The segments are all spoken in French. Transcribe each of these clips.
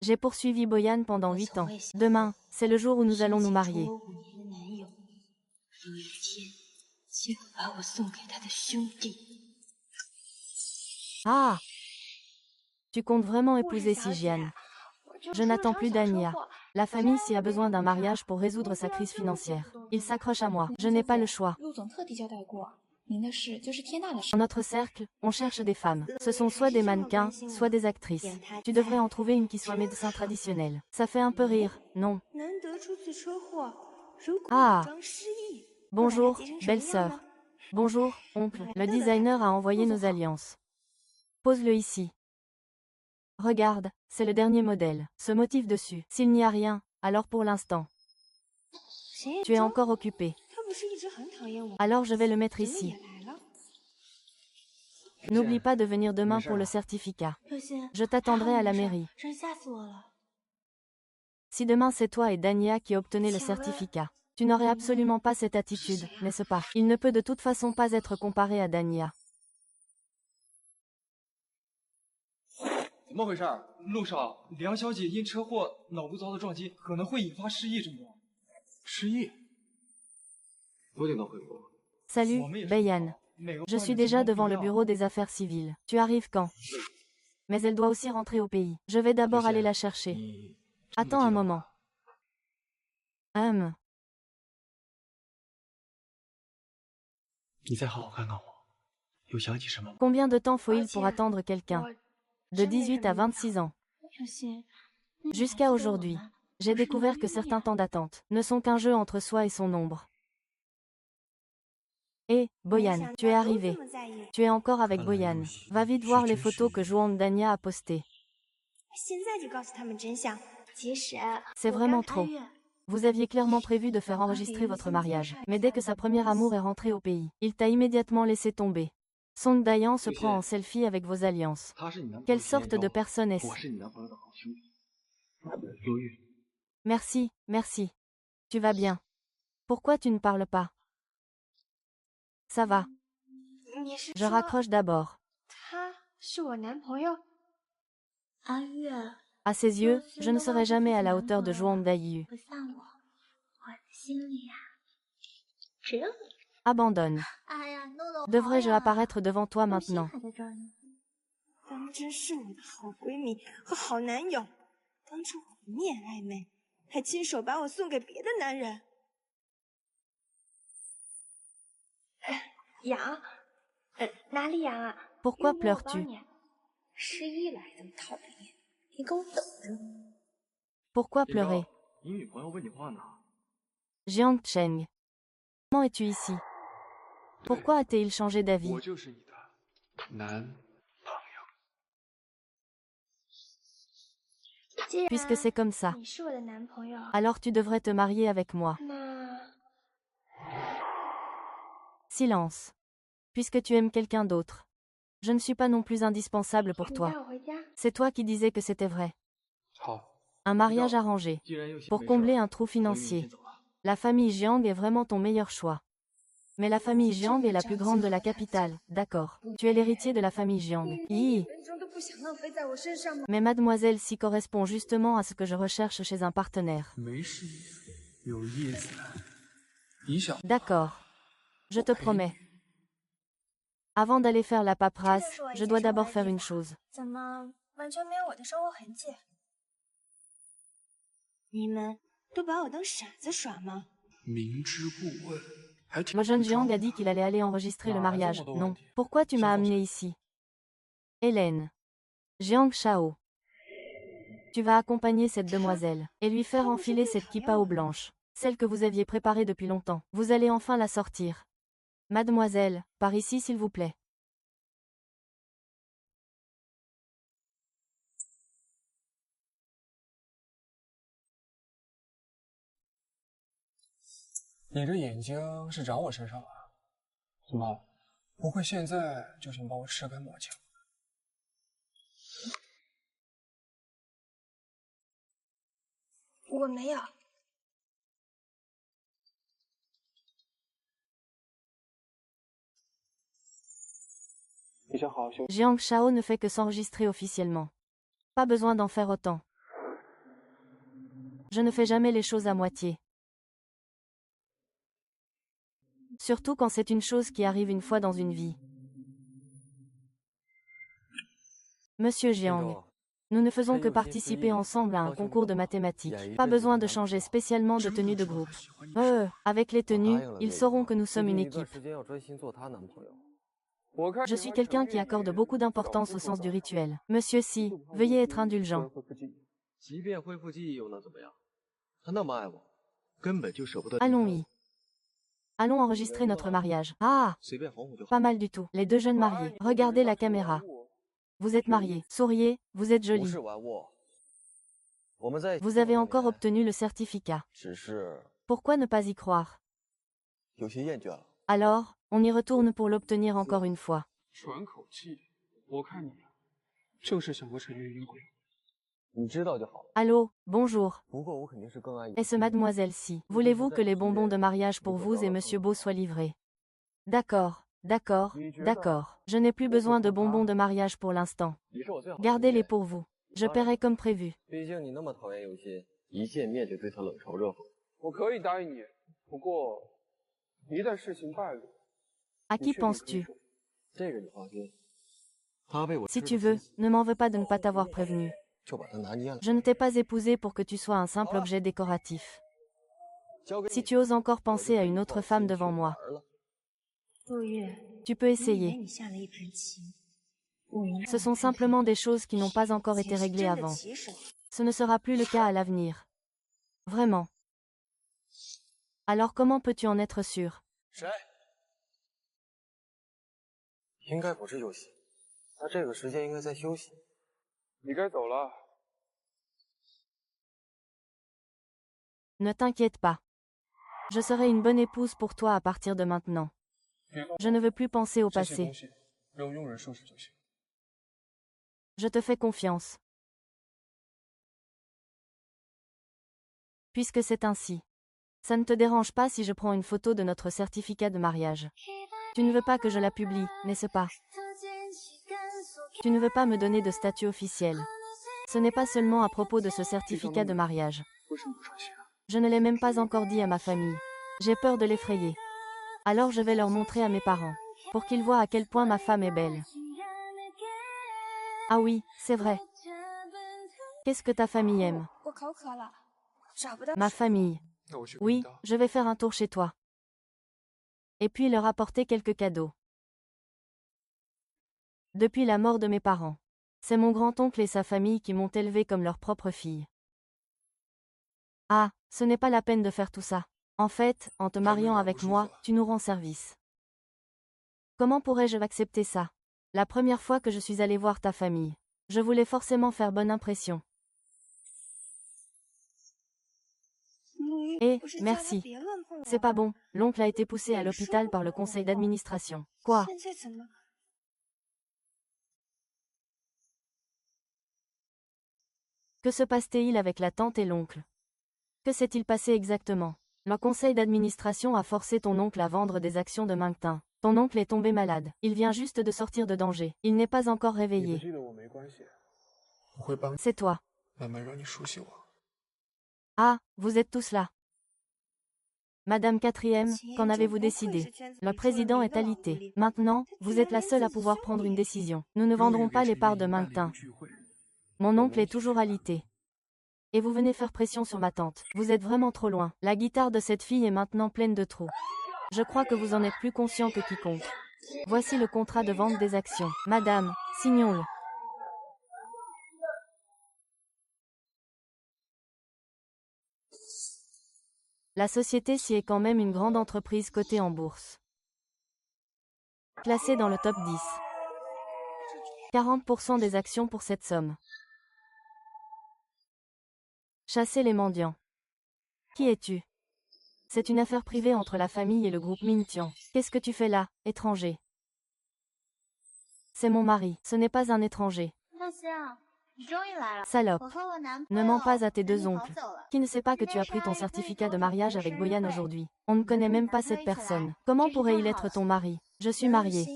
J'ai poursuivi Boyan pendant 8 ans. Demain, c'est le jour où nous allons nous marier. Ah! Tu comptes vraiment épouser Sijian. Je n'attends plus d'Ania. La famille s'y a besoin d'un mariage pour résoudre sa crise financière. Il s'accroche à moi. Je n'ai pas le choix. Dans notre cercle, on cherche des femmes. Ce sont soit des mannequins, soit des actrices. Tu devrais en trouver une qui soit médecin traditionnel. Ça fait un peu rire, non? Ah! Bonjour, belle-sœur. Bonjour, oncle. Le designer a envoyé nos alliances. Pose-le ici. Regarde, c'est le dernier modèle. Ce motif dessus. S'il n'y a rien, alors pour l'instant. Tu es encore occupé. Alors je vais le mettre ici. N'oublie pas de venir demain pour le certificat. Je t'attendrai à la mairie. Si demain c'est toi et Dania qui obtenez le certificat, tu n'aurais absolument pas cette attitude, n'est-ce pas? Il ne peut de toute façon pas être comparé à Dania. 怎么回事？路上，梁小姐因车祸脑部遭到撞击，可能会引发失忆症状。失忆？多久能恢复？ Salut, Bayan. Je suis déjà devant le bureau des affaires civiles. Tu arrives quand? Mais elle doit aussi rentrer au pays. Je vais d'abord aller la chercher. Attends un moment. Hum. 你再好好看看我，有想起什么吗？ Combien de temps faut-il pour attendre quelqu'un? De 18 à 26 ans. Jusqu'à aujourd'hui, j'ai découvert que certains temps d'attente ne sont qu'un jeu entre soi et son ombre. Hé, Boyan, tu es arrivé. Tu es encore avec Boyan. Va vite voir les photos que Juan Dania a postées. C'est vraiment trop. Vous aviez clairement prévu de faire enregistrer votre mariage, mais dès que sa première amour est rentrée au pays, il t'a immédiatement laissé tomber. Song Dayan se prend en selfie avec vos alliances. Quelle sorte de personne est-ce? Merci, merci. Tu vas bien. Pourquoi tu ne parles pas? Ça va. Je raccroche d'abord. À ses yeux, je ne serai jamais à la hauteur de Zhuang Daiyu. Abandonne. Devrais-je apparaître devant toi maintenant? Pourquoi pleures-tu? Pourquoi pleurer? Jiang Cheng. Comment es-tu ici? Pourquoi a-t-il changé d'avis? Puisque c'est comme ça, alors tu devrais te marier avec moi. Silence. Puisque tu aimes quelqu'un d'autre. Je ne suis pas non plus indispensable pour toi. C'est toi qui disais que c'était vrai. Un mariage arrangé. Pour combler un trou financier. La famille Jiang est vraiment ton meilleur choix. Mais la famille Jiang est la plus grande de la capitale, d'accord. Tu es l'héritier de la famille Jiang. Hi. Mais mademoiselle s'y correspond justement à ce que je recherche chez un partenaire. D'accord. Je te promets. Avant d'aller faire la paperasse, je dois d'abord faire une chose. Le jeune Jiang a dit qu'il allait aller enregistrer le mariage. Non. Pourquoi tu m'as amené ici? Hélène. Jiang Shao. Tu vas accompagner cette demoiselle et lui faire enfiler cette kippa blanche, celle que vous aviez préparée depuis longtemps. Vous allez enfin la sortir. Mademoiselle, par ici s'il vous plaît. « 你这眼睛是长我身上了？怎么，不会现在就想把我吃干抹净？我没有。Jiang Shao ne fait que s'enregistrer officiellement. Pas besoin d'en faire autant. Je ne fais jamais les choses à moitié. Surtout quand c'est une chose qui arrive une fois dans une vie. Monsieur Jiang, nous ne faisons que participer ensemble à un concours de mathématiques. Pas besoin de changer spécialement de tenue de groupe. Avec les tenues, ils sauront que nous sommes une équipe. Je suis quelqu'un qui accorde beaucoup d'importance au sens du rituel. Monsieur Si, veuillez être indulgent. Allons-y. Allons enregistrer notre mariage. Ah! Pas mal du tout. Les deux jeunes mariés. Regardez la caméra. Vous êtes mariés. Souriez, vous êtes jolis. Vous avez encore obtenu le certificat. Pourquoi ne pas y croire? Alors, on y retourne pour l'obtenir encore une fois. Allô, bonjour. Est-ce mademoiselle Si? Voulez-vous que les bonbons de mariage pour vous et monsieur Beau soient livrés? D'accord, d'accord, d'accord. Je n'ai plus besoin de bonbons de mariage pour l'instant. Gardez-les pour vous. Je paierai comme prévu. À qui penses-tu? Si tu veux, ne m'en veux pas de ne pas t'avoir prévenu. Je ne t'ai pas épousé pour que tu sois un simple objet décoratif. Si tu oses encore penser à une autre femme devant moi, tu peux essayer. Ce sont simplement des choses qui n'ont pas encore été réglées avant. Ce ne sera plus le cas à l'avenir. Vraiment. Alors comment peux-tu en être sûr? Ne t'inquiète pas. Je serai une bonne épouse pour toi à partir de maintenant. Je ne veux plus penser au passé. Je te fais confiance. Puisque c'est ainsi. Ça ne te dérange pas si je prends une photo de notre certificat de mariage. Tu ne veux pas que je la publie, n'est-ce pas? Tu ne veux pas me donner de statut officiel. Ce n'est pas seulement à propos de ce certificat de mariage. Je ne l'ai même pas encore dit à ma famille. J'ai peur de l'effrayer. Alors je vais leur montrer à mes parents, pour qu'ils voient à quel point ma femme est belle. Ah oui, c'est vrai. Qu'est-ce que ta famille aime? Ma famille. Oui, je vais faire un tour chez toi. Et puis leur apporter quelques cadeaux. Depuis la mort de mes parents, c'est mon grand-oncle et sa famille qui m'ont élevée comme leur propre fille. Ah, ce n'est pas la peine de faire tout ça. En fait, en te mariant avec moi, tu nous rends service. Comment pourrais-je accepter ça? La première fois que je suis allée voir ta famille, je voulais forcément faire bonne impression. Merci. C'est pas bon, l'oncle a été poussé à l'hôpital par le conseil d'administration. Quoi? Que se passe-t-il avec la tante et l'oncle? Que s'est-il passé exactement? Le conseil d'administration a forcé ton oncle à vendre des actions de Mingtin. Ton oncle est tombé malade. Il vient juste de sortir de danger. Il n'est pas encore réveillé. C'est toi. Ah, vous êtes tous là. Madame Quatrième, qu'en avez-vous décidé? Le président est alité. Maintenant, vous êtes la seule à pouvoir prendre une décision. Nous ne vendrons pas les parts de Mingtin. Mon oncle est toujours alité. Et vous venez faire pression sur ma tante. Vous êtes vraiment trop loin. La guitare de cette fille est maintenant pleine de trous. Je crois que vous en êtes plus conscient que quiconque. Voici le contrat de vente des actions. Madame, signons-le. La société Si est quand même une grande entreprise cotée en bourse. Classée dans le top 10. 40% des actions pour cette somme. Chasser les mendiants. Qui es-tu? C'est une affaire privée entre la famille et le groupe Mintian. Qu'est-ce que tu fais là, étranger? C'est mon mari, ce n'est pas un étranger. Salope. Ne mens pas à tes deux oncles. Qui ne sait pas que tu as pris ton certificat de mariage avec Boyan aujourd'hui? On ne connaît même pas cette personne. Comment pourrait-il être ton mari? Je suis mariée.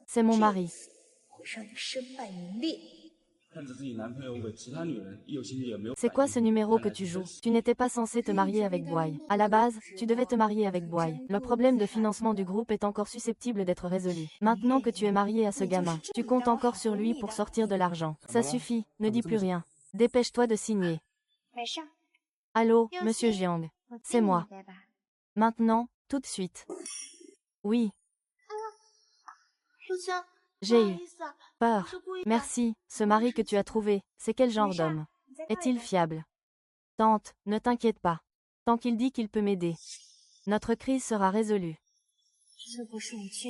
C'est mon mari. C'est quoi ce numéro que tu joues? Tu n'étais pas censé te marier avec Boy. À la base, tu devais te marier avec Boy. Le problème de financement du groupe est encore susceptible d'être résolu. Maintenant que tu es marié à ce gamin, tu comptes encore sur lui pour sortir de l'argent. Ça suffit, ne dis plus rien. Dépêche-toi de signer. Allô, monsieur Jiang. C'est moi. Maintenant, tout de suite. Oui. J'ai eu peur. Merci, ce mari que tu as trouvé, c'est quel genre d'homme? Est-il fiable? Tante, ne t'inquiète pas. Tant qu'il dit qu'il peut m'aider. Notre crise sera résolue.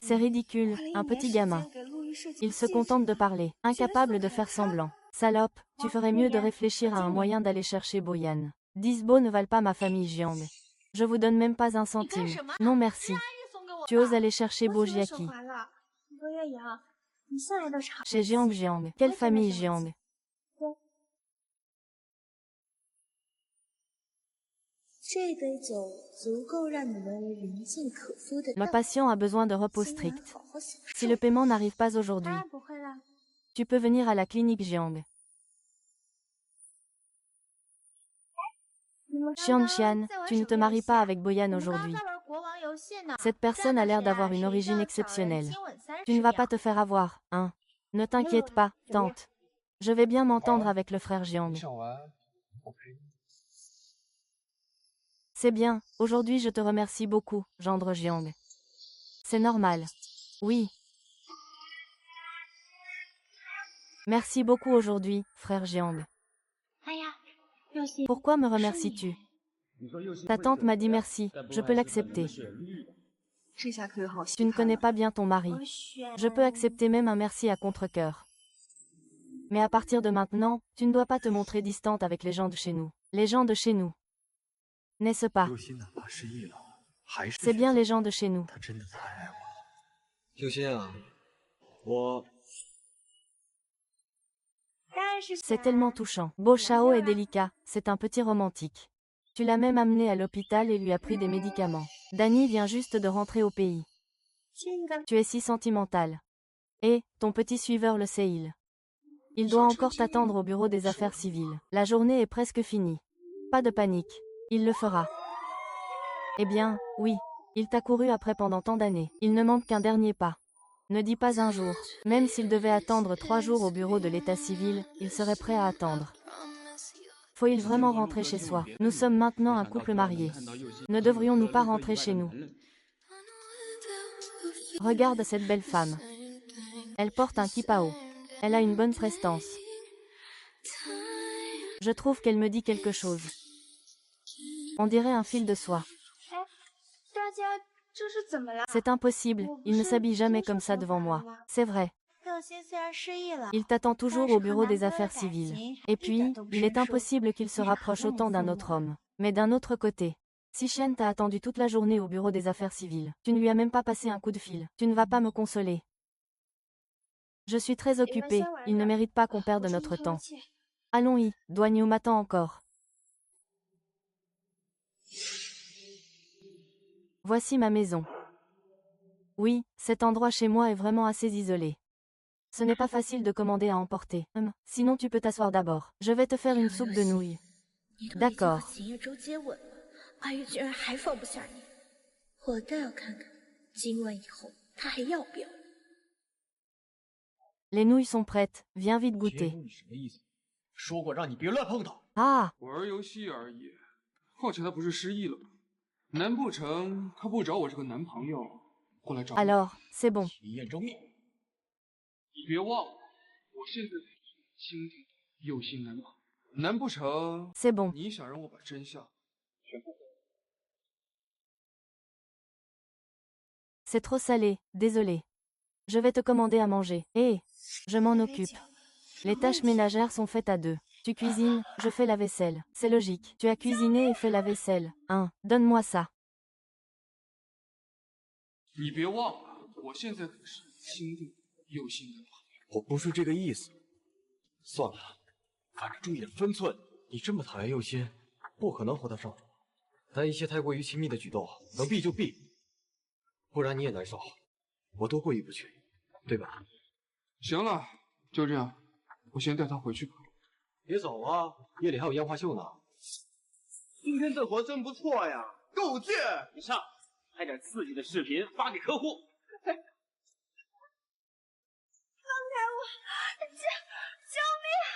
C'est ridicule, un petit gamin. Il se contente de parler, incapable de faire semblant. Salope, tu ferais mieux de réfléchir à un moyen d'aller chercher Boyan. 10 beaux ne valent pas ma famille Jiang. Je vous donne même pas un centime. Non merci. Tu oses aller chercher Bojiaki. Chez Jiang. Quelle famille Jiang? Le patient a besoin de repos strict. Si le paiement n'arrive pas aujourd'hui, tu peux venir à la clinique Jiang. Xian, tu ne te maries pas avec Boyan aujourd'hui. Cette personne a l'air d'avoir une origine exceptionnelle. Tu ne vas pas te faire avoir, hein? Ne t'inquiète pas, tante. Je vais bien m'entendre avec le frère Jiang. C'est bien, aujourd'hui je te remercie beaucoup, gendre Jiang. C'est normal. Oui. Merci beaucoup aujourd'hui, frère Jiang. Pourquoi me remercies-tu? Ta tante m'a dit merci, je peux l'accepter. Tu ne connais pas bien ton mari. Je peux accepter même un merci à contre-cœur. Mais à partir de maintenant, tu ne dois pas te montrer distante avec les gens de chez nous. Les gens de chez nous. N'est-ce pas? C'est bien les gens de chez nous. C'est tellement touchant. Bo Shao est délicat, c'est un petit romantique. Tu l'as même amené à l'hôpital et lui as pris des médicaments. Danny vient juste de rentrer au pays. Tu es si sentimental. Et, ton petit suiveur le sait il doit encore t'attendre au bureau des affaires civiles. La journée est presque finie. Pas de panique. Il le fera. Eh bien, oui. Il t'a couru après pendant tant d'années. Il ne manque qu'un dernier pas. Ne dis pas un jour. Même s'il devait attendre 3 jours au bureau de l'état civil, il serait prêt à attendre. Faut-il vraiment rentrer chez soi? Nous sommes maintenant un couple marié. Ne devrions-nous pas rentrer chez nous? Regarde cette belle femme. Elle porte un kipao. Elle a une bonne prestance. Je trouve qu'elle me dit quelque chose. On dirait un fil de soie. C'est impossible, il ne s'habille jamais comme ça devant moi. C'est vrai. Il t'attend toujours au bureau des affaires civiles. Et puis, il est impossible qu'il se rapproche autant d'un autre homme. Mais d'un autre côté, si Shen t'a attendu toute la journée au bureau des affaires civiles, tu ne lui as même pas passé un coup de fil. Tu ne vas pas me consoler. Je suis très occupée, il ne mérite pas qu'on perde notre temps. Allons-y, Duanyu m'attend encore. Voici ma maison. Oui, cet endroit chez moi est vraiment assez isolé. Ce n'est pas facile de commander à emporter. Sinon tu peux t'asseoir d'abord. Je vais te faire une soupe de nouilles. D'accord. Les nouilles sont prêtes, viens vite goûter. Ah! Alors, c'est bon. C'est bon. C'est trop salé, désolé. Je vais te commander à manger. Hé, je m'en occupe. Les tâches ménagères sont faites à 2. Tu cuisines, je fais la vaisselle. C'est logique. Tu as cuisiné et fait la vaisselle. Donne-moi ça. 我先带她回去吧。别走啊，夜里还有烟花秀呢。今天这活真不错呀，够劲！你上，拍点刺激的视频发给客户。放开我！救命啊！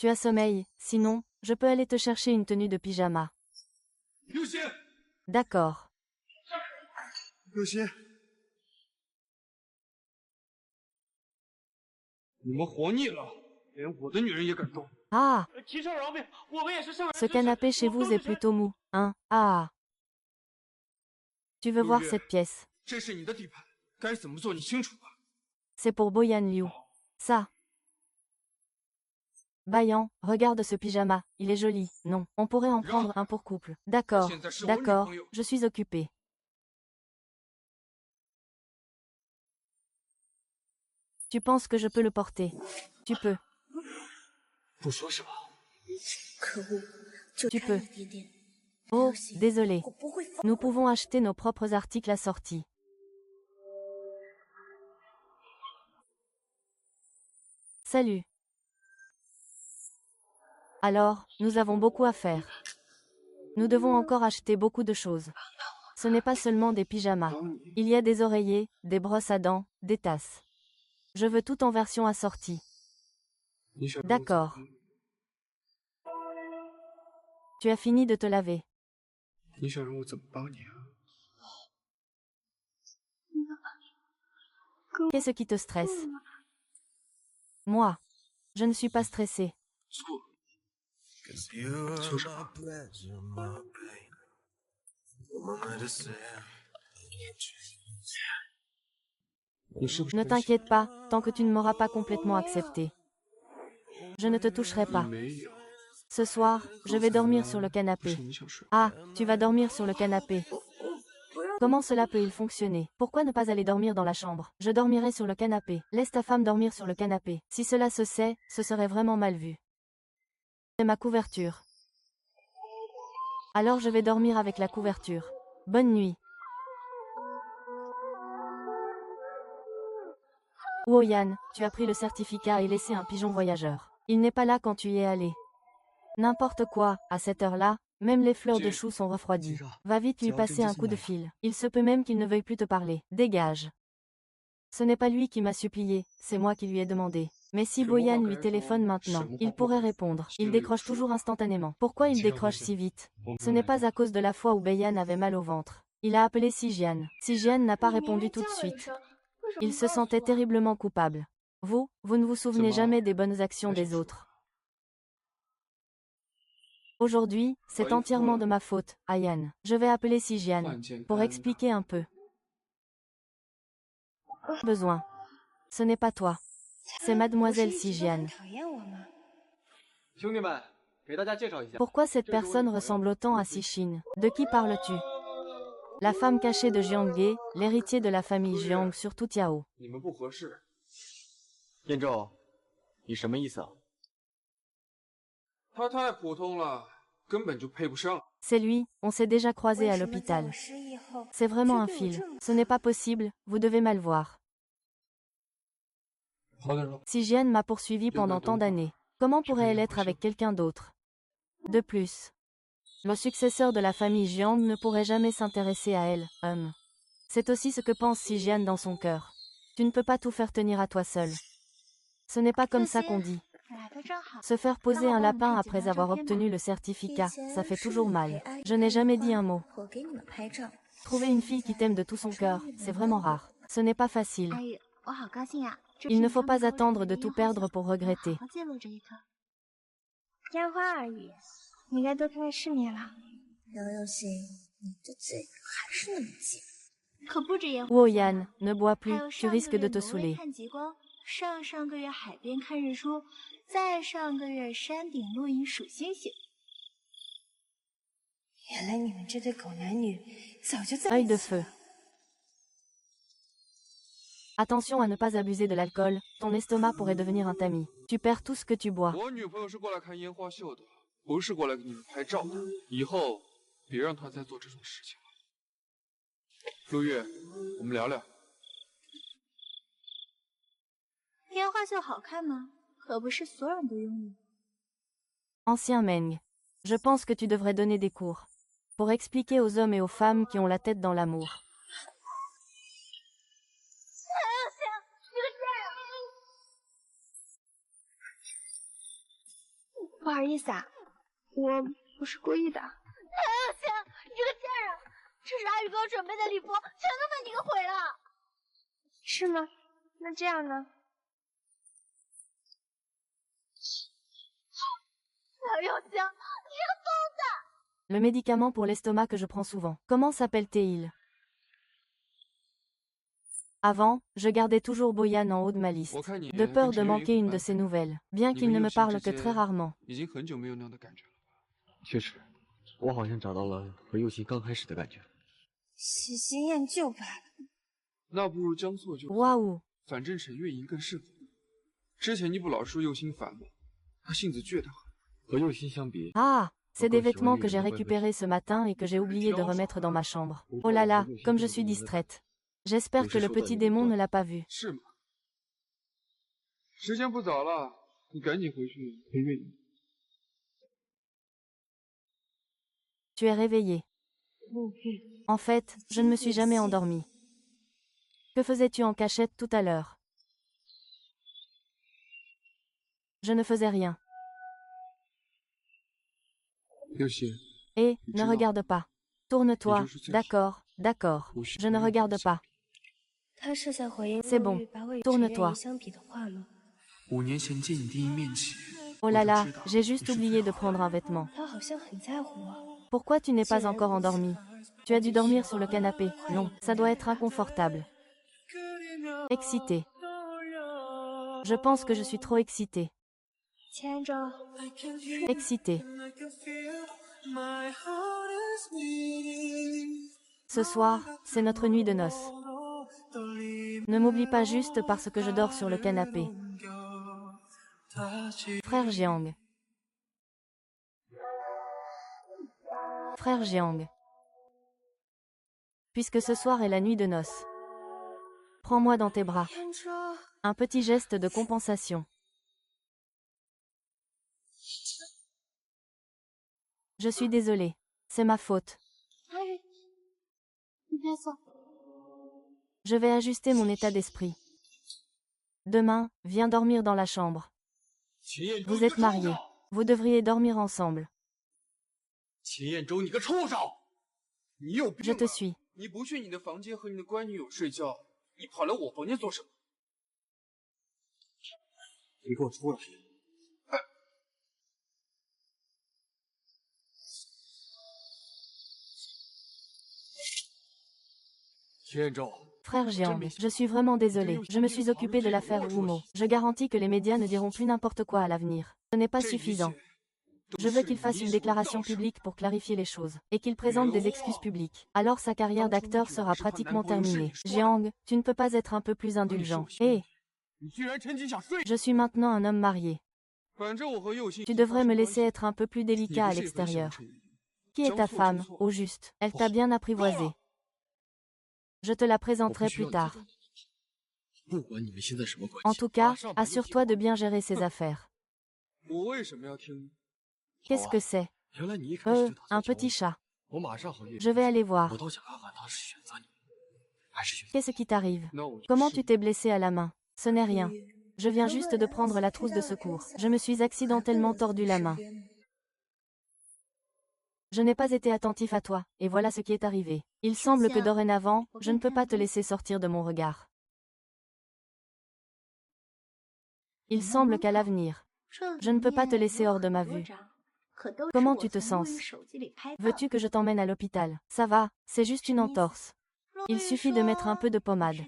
Tu as sommeil, sinon, je peux aller te chercher une tenue de pyjama. 刘星 D'accord. 刘星，你们活腻了，连我的女人也敢动。 Ah, 骑手饶命，我们也是圣人。 ce canapé chez vous est plutôt mou, hein? Ah. Tu veux voir cette pièce? 这是你的地盘，该怎么做你清楚吧？ C'est pour Boyan Liu. Ça. Bayan, regarde ce pyjama, il est joli. Non, on pourrait en prendre un pour couple. D'accord, d'accord, je suis occupée. Tu penses que je peux le porter? Tu peux. 不说是吧？ Tu peux. Oh, désolé. Nous pouvons acheter nos propres articles assortis. Salut. Alors, nous avons beaucoup à faire. Nous devons encore acheter beaucoup de choses. Ce n'est pas seulement des pyjamas. Il y a des oreillers, des brosses à dents, des tasses. Je veux tout en version assortie. D'accord. Tu as fini de te laver. 你想让我怎么帮你啊？ Qu'est-ce qui te stresse? Moi. Je ne suis pas stressée. 错什么？ Ne t'inquiète pas, tant que tu ne m'auras pas complètement accepté. Je ne te toucherai pas. 没有， Ce soir, je vais dormir sur le 不 canapé. 是你想睡。 Ah, tu vas dormir sur le canapé. Comment cela peut-il fonctionner? Pourquoi ne pas aller dormir dans la chambre? Je dormirai sur le canapé. Laisse ta femme dormir sur le canapé. Si cela se sait, ce serait vraiment mal vu. C'est ma couverture. Alors je vais dormir avec la couverture. Bonne nuit. Woyan, tu as pris le certificat et laissé un pigeon voyageur. Il n'est pas là quand tu y es allé. N'importe quoi, à cette heure-là, même les fleurs de chou sont refroidies. Va vite lui passer un coup de fil. Il se peut même qu'il ne veuille plus te parler. Dégage. Ce n'est pas lui qui m'a supplié, c'est moi qui lui ai demandé. Mais si Boyan lui téléphone maintenant, il pourrait répondre. Il décroche toujours instantanément. Pourquoi il décroche si vite? Ce n'est pas à cause de la fois où Boyan avait mal au ventre. Il a appelé Sijian. Sijian n'a pas répondu tout de suite. Il se sentait terriblement coupable. Vous ne vous souvenez jamais des bonnes actions des autres. Aujourd'hui, c'est entièrement de ma faute, Ayan. Je vais appeler Sijian pour expliquer un peu. Besoin. Ce n'est pas toi. C'est mademoiselle Sijian. 兄弟们，给大家介绍一下。 Pourquoi cette personne ressemble autant à Sichin? De qui parles-tu? La femme cachée de Jiangge, l'héritier de la famille Jiang sur Tutiao. 你们不合适。燕宙，你什么意思啊？ 他太普通了，根本就配不上。 C'est lui, on s'est déjà croisé à l'hôpital. C'est vraiment un fil. Ce n'est pas possible, vous devez mal voir. 好点了。 Sijian m'a poursuivi pendant tant d'années. Comment pourrait-elle être avec quelqu'un d'autre? De plus, le successeur de la famille Jiang ne pourrait jamais s'intéresser à elle, C'est aussi ce que pense Sijian dans son cœur. Tu ne peux pas tout faire tenir à toi seul. Ce n'est pas comme ça qu'on dit. Se faire poser un lapin après avoir obtenu le certificat, ça fait toujours mal. Je n'ai jamais dit un mot. Trouver une fille qui t'aime de tout son cœur, c'est vraiment rare. Ce n'est pas facile. Il ne faut pas attendre de tout perdre pour regretter. Woyan, ne bois plus, tu risques de te saouler. 上上个月海边看日出，再上个月山顶露营数星星。原来你们这对狗男女早就在 Œil de feu. Attention à ne pas abuser de l'alcool, ton estomac pourrait devenir un tamis. Tu perds tout ce que tu bois. 我女朋友是过来看烟花秀的，不是过来给你们拍照的。以后别让她再做这种事情了。陆月，我们聊聊。烟花秀好看吗？可不是所有人都拥有。Ancien Meng. Je pense que tu devrais donner des cours. Pour expliquer aux hommes et aux femmes qui ont la tête dans l'amour. 不好意思啊，我不是故意的。行，你这个贱人，这是阿宇给我准备的礼服，全都被你给毁了。是吗？那这样呢？刘有星，你这个疯子！ Le médicament pour l'estomac que je prends souvent. Comment s'appelle-t-il? Avant, je gardais toujours Boyan en haut de ma liste, de peur de manquer une de ses nouvelles, bien qu'il ne me parle que très rarement. 确实，我好像找到了和右心刚开始的感觉。喜新厌旧罢了。那不如将错就错。 Waouh! 反正沈月莹更适合你。之前你不老说右心烦吗？她性子倔得很。和右心相比， Ah! C'est des vêtements que j'ai récupérés ce matin et que j'ai oublié de remettre dans ma chambre. Oh là là, comme je suis distraite. J'espère que le petit démon ne l'a pas vu. 是吗？时间不早了，你赶紧回去陪月莹。 Tu es réveillée. En fait, je ne me suis jamais endormie. Que faisais-tu en cachette tout à l'heure? Je ne faisais rien. Hé, ne regarde pas. Tourne-toi. D'accord, d'accord. Je ne regarde pas. C'est bon. Tourne-toi. Oh là là, j'ai juste oublié de prendre un vêtement. Pourquoi tu n'es pas encore endormi? Tu as dû dormir sur le canapé. Non, ça doit être inconfortable. Excitée. Je pense que je suis trop excitée. Excitée. Ce soir, c'est notre nuit de noces. Ne m'oublie pas juste parce que je dors sur le canapé. Frère Jiang. Frère Jiang. Puisque ce soir est la nuit de noces. Prends-moi dans tes bras. Un petit geste de compensation. Je suis désolée. C'est ma faute. Je vais ajuster mon état d'esprit. Demain, viens dormir dans la chambre. Vous êtes mariés. Vous devriez dormir ensemble. Je te suis. 你不去你的房间和你的乖女友睡觉，你跑来我房间做什么？你给我出来！秦彦周。 Frère Jiang, je suis vraiment désolée. Je me suis occupée de l'affaire Wumo. Je garantis que les médias ne diront plus n'importe quoi à l'avenir. Ce n'est pas suffisant. Je veux qu'il fasse une déclaration publique pour clarifier les choses, et qu'il présente des excuses publiques. Alors sa carrière d'acteur sera pratiquement terminée. Jiang, tu ne peux pas être un peu plus indulgent. Hé! Je suis maintenant un homme marié. Tu devrais me laisser être un peu plus délicat à l'extérieur. Qui est ta femme, au juste? Elle t'a bien apprivoisé. Je te la présenterai plus tard. En tout cas, assure-toi de bien gérer ses affaires. Qu'est-ce que c'est? Un petit chat. Je vais aller voir. Qu'est-ce qui t'arrive? Comment tu t'es blessé à la main? Ce n'est rien. Je viens juste de prendre la trousse de secours. Je me suis accidentellement tordu la main. Je n'ai pas été attentif à toi, et voilà ce qui est arrivé. Il semble que dorénavant, je ne peux pas te laisser sortir de mon regard. Il semble qu'à l'avenir, je ne peux pas te laisser hors de ma vue. Comment tu te sens? Veux-tu que je t'emmène à l'hôpital? Ça va, c'est juste une entorse. Il suffit de mettre un peu de pommade.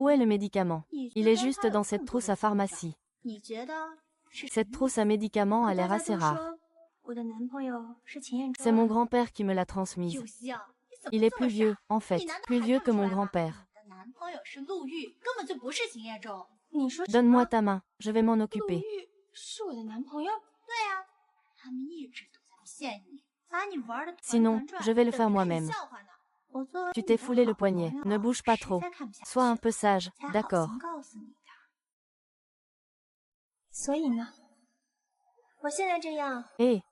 Où est le médicament? Il est juste dans cette trousse à pharmacie. Cette trousse à médicaments a l'air assez rare. C'est mon grand-père qui me l'a transmise. Il est plus vieux, en fait, plus vieux que mon grand-père. Donne-moi ta main, je vais m'en occuper. Sinon, je vais le faire moi-même. Tu t'es foulé le poignet, ne bouge pas trop. Sois un peu sage, d'accord. Hé,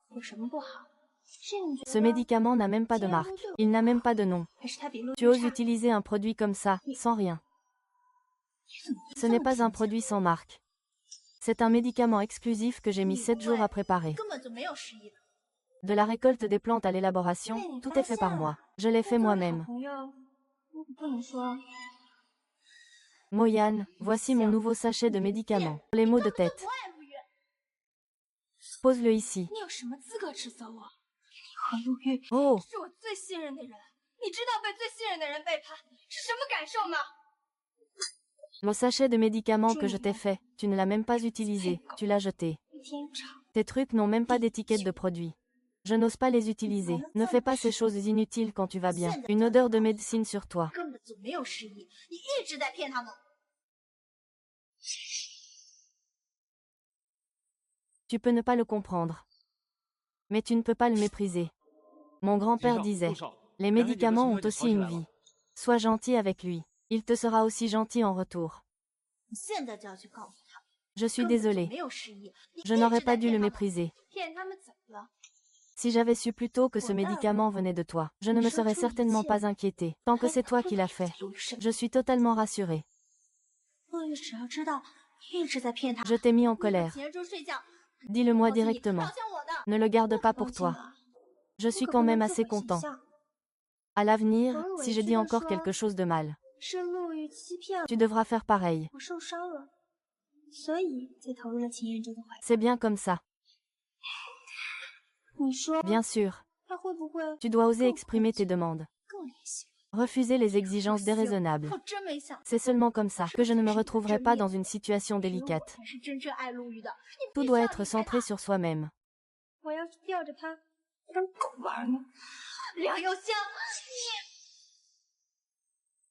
ce médicament n'a même pas de marque. Il n'a même pas de nom. Tu oses utiliser un produit comme ça, sans rien. Ce n'est pas un produit sans marque. C'est un médicament exclusif que j'ai mis 7 jours à préparer. De la récolte des plantes à l'élaboration, tout est fait par moi. Je l'ai fait moi-même. Moyane, voici mon nouveau sachet de médicaments. Pour les maux de tête. Pose-le ici. Oh! Le sachet de médicaments que je t'ai fait, tu ne l'as même pas utilisé, tu l'as jeté. Tes trucs n'ont même pas d'étiquette de produit. Je n'ose pas les utiliser. Ne fais pas ces choses inutiles quand tu vas bien. Une odeur de médecine sur toi. Tu peux ne pas le comprendre. Mais tu ne peux pas le mépriser. Mon grand-père disait, les médicaments ont aussi une vie. Sois gentil avec lui. Il te sera aussi gentil en retour. Je suis désolée. Je n'aurais pas dû le mépriser. Si j'avais su plus tôt que ce médicament venait de toi, je ne me serais certainement pas inquiétée. Tant que c'est toi qui l'as fait, je suis totalement rassurée. Je t'ai mis en colère. Dis-le-moi directement. Ne le garde pas pour toi. Je suis quand même assez content. À l'avenir, si je dis encore quelque chose de mal, tu devras faire pareil. C'est bien comme ça. Bien sûr. Tu dois oser exprimer tes demandes. Refuser les exigences déraisonnables. C'est seulement comme ça que je ne me retrouverai pas dans une situation délicate. Tout doit être centré sur soi-même.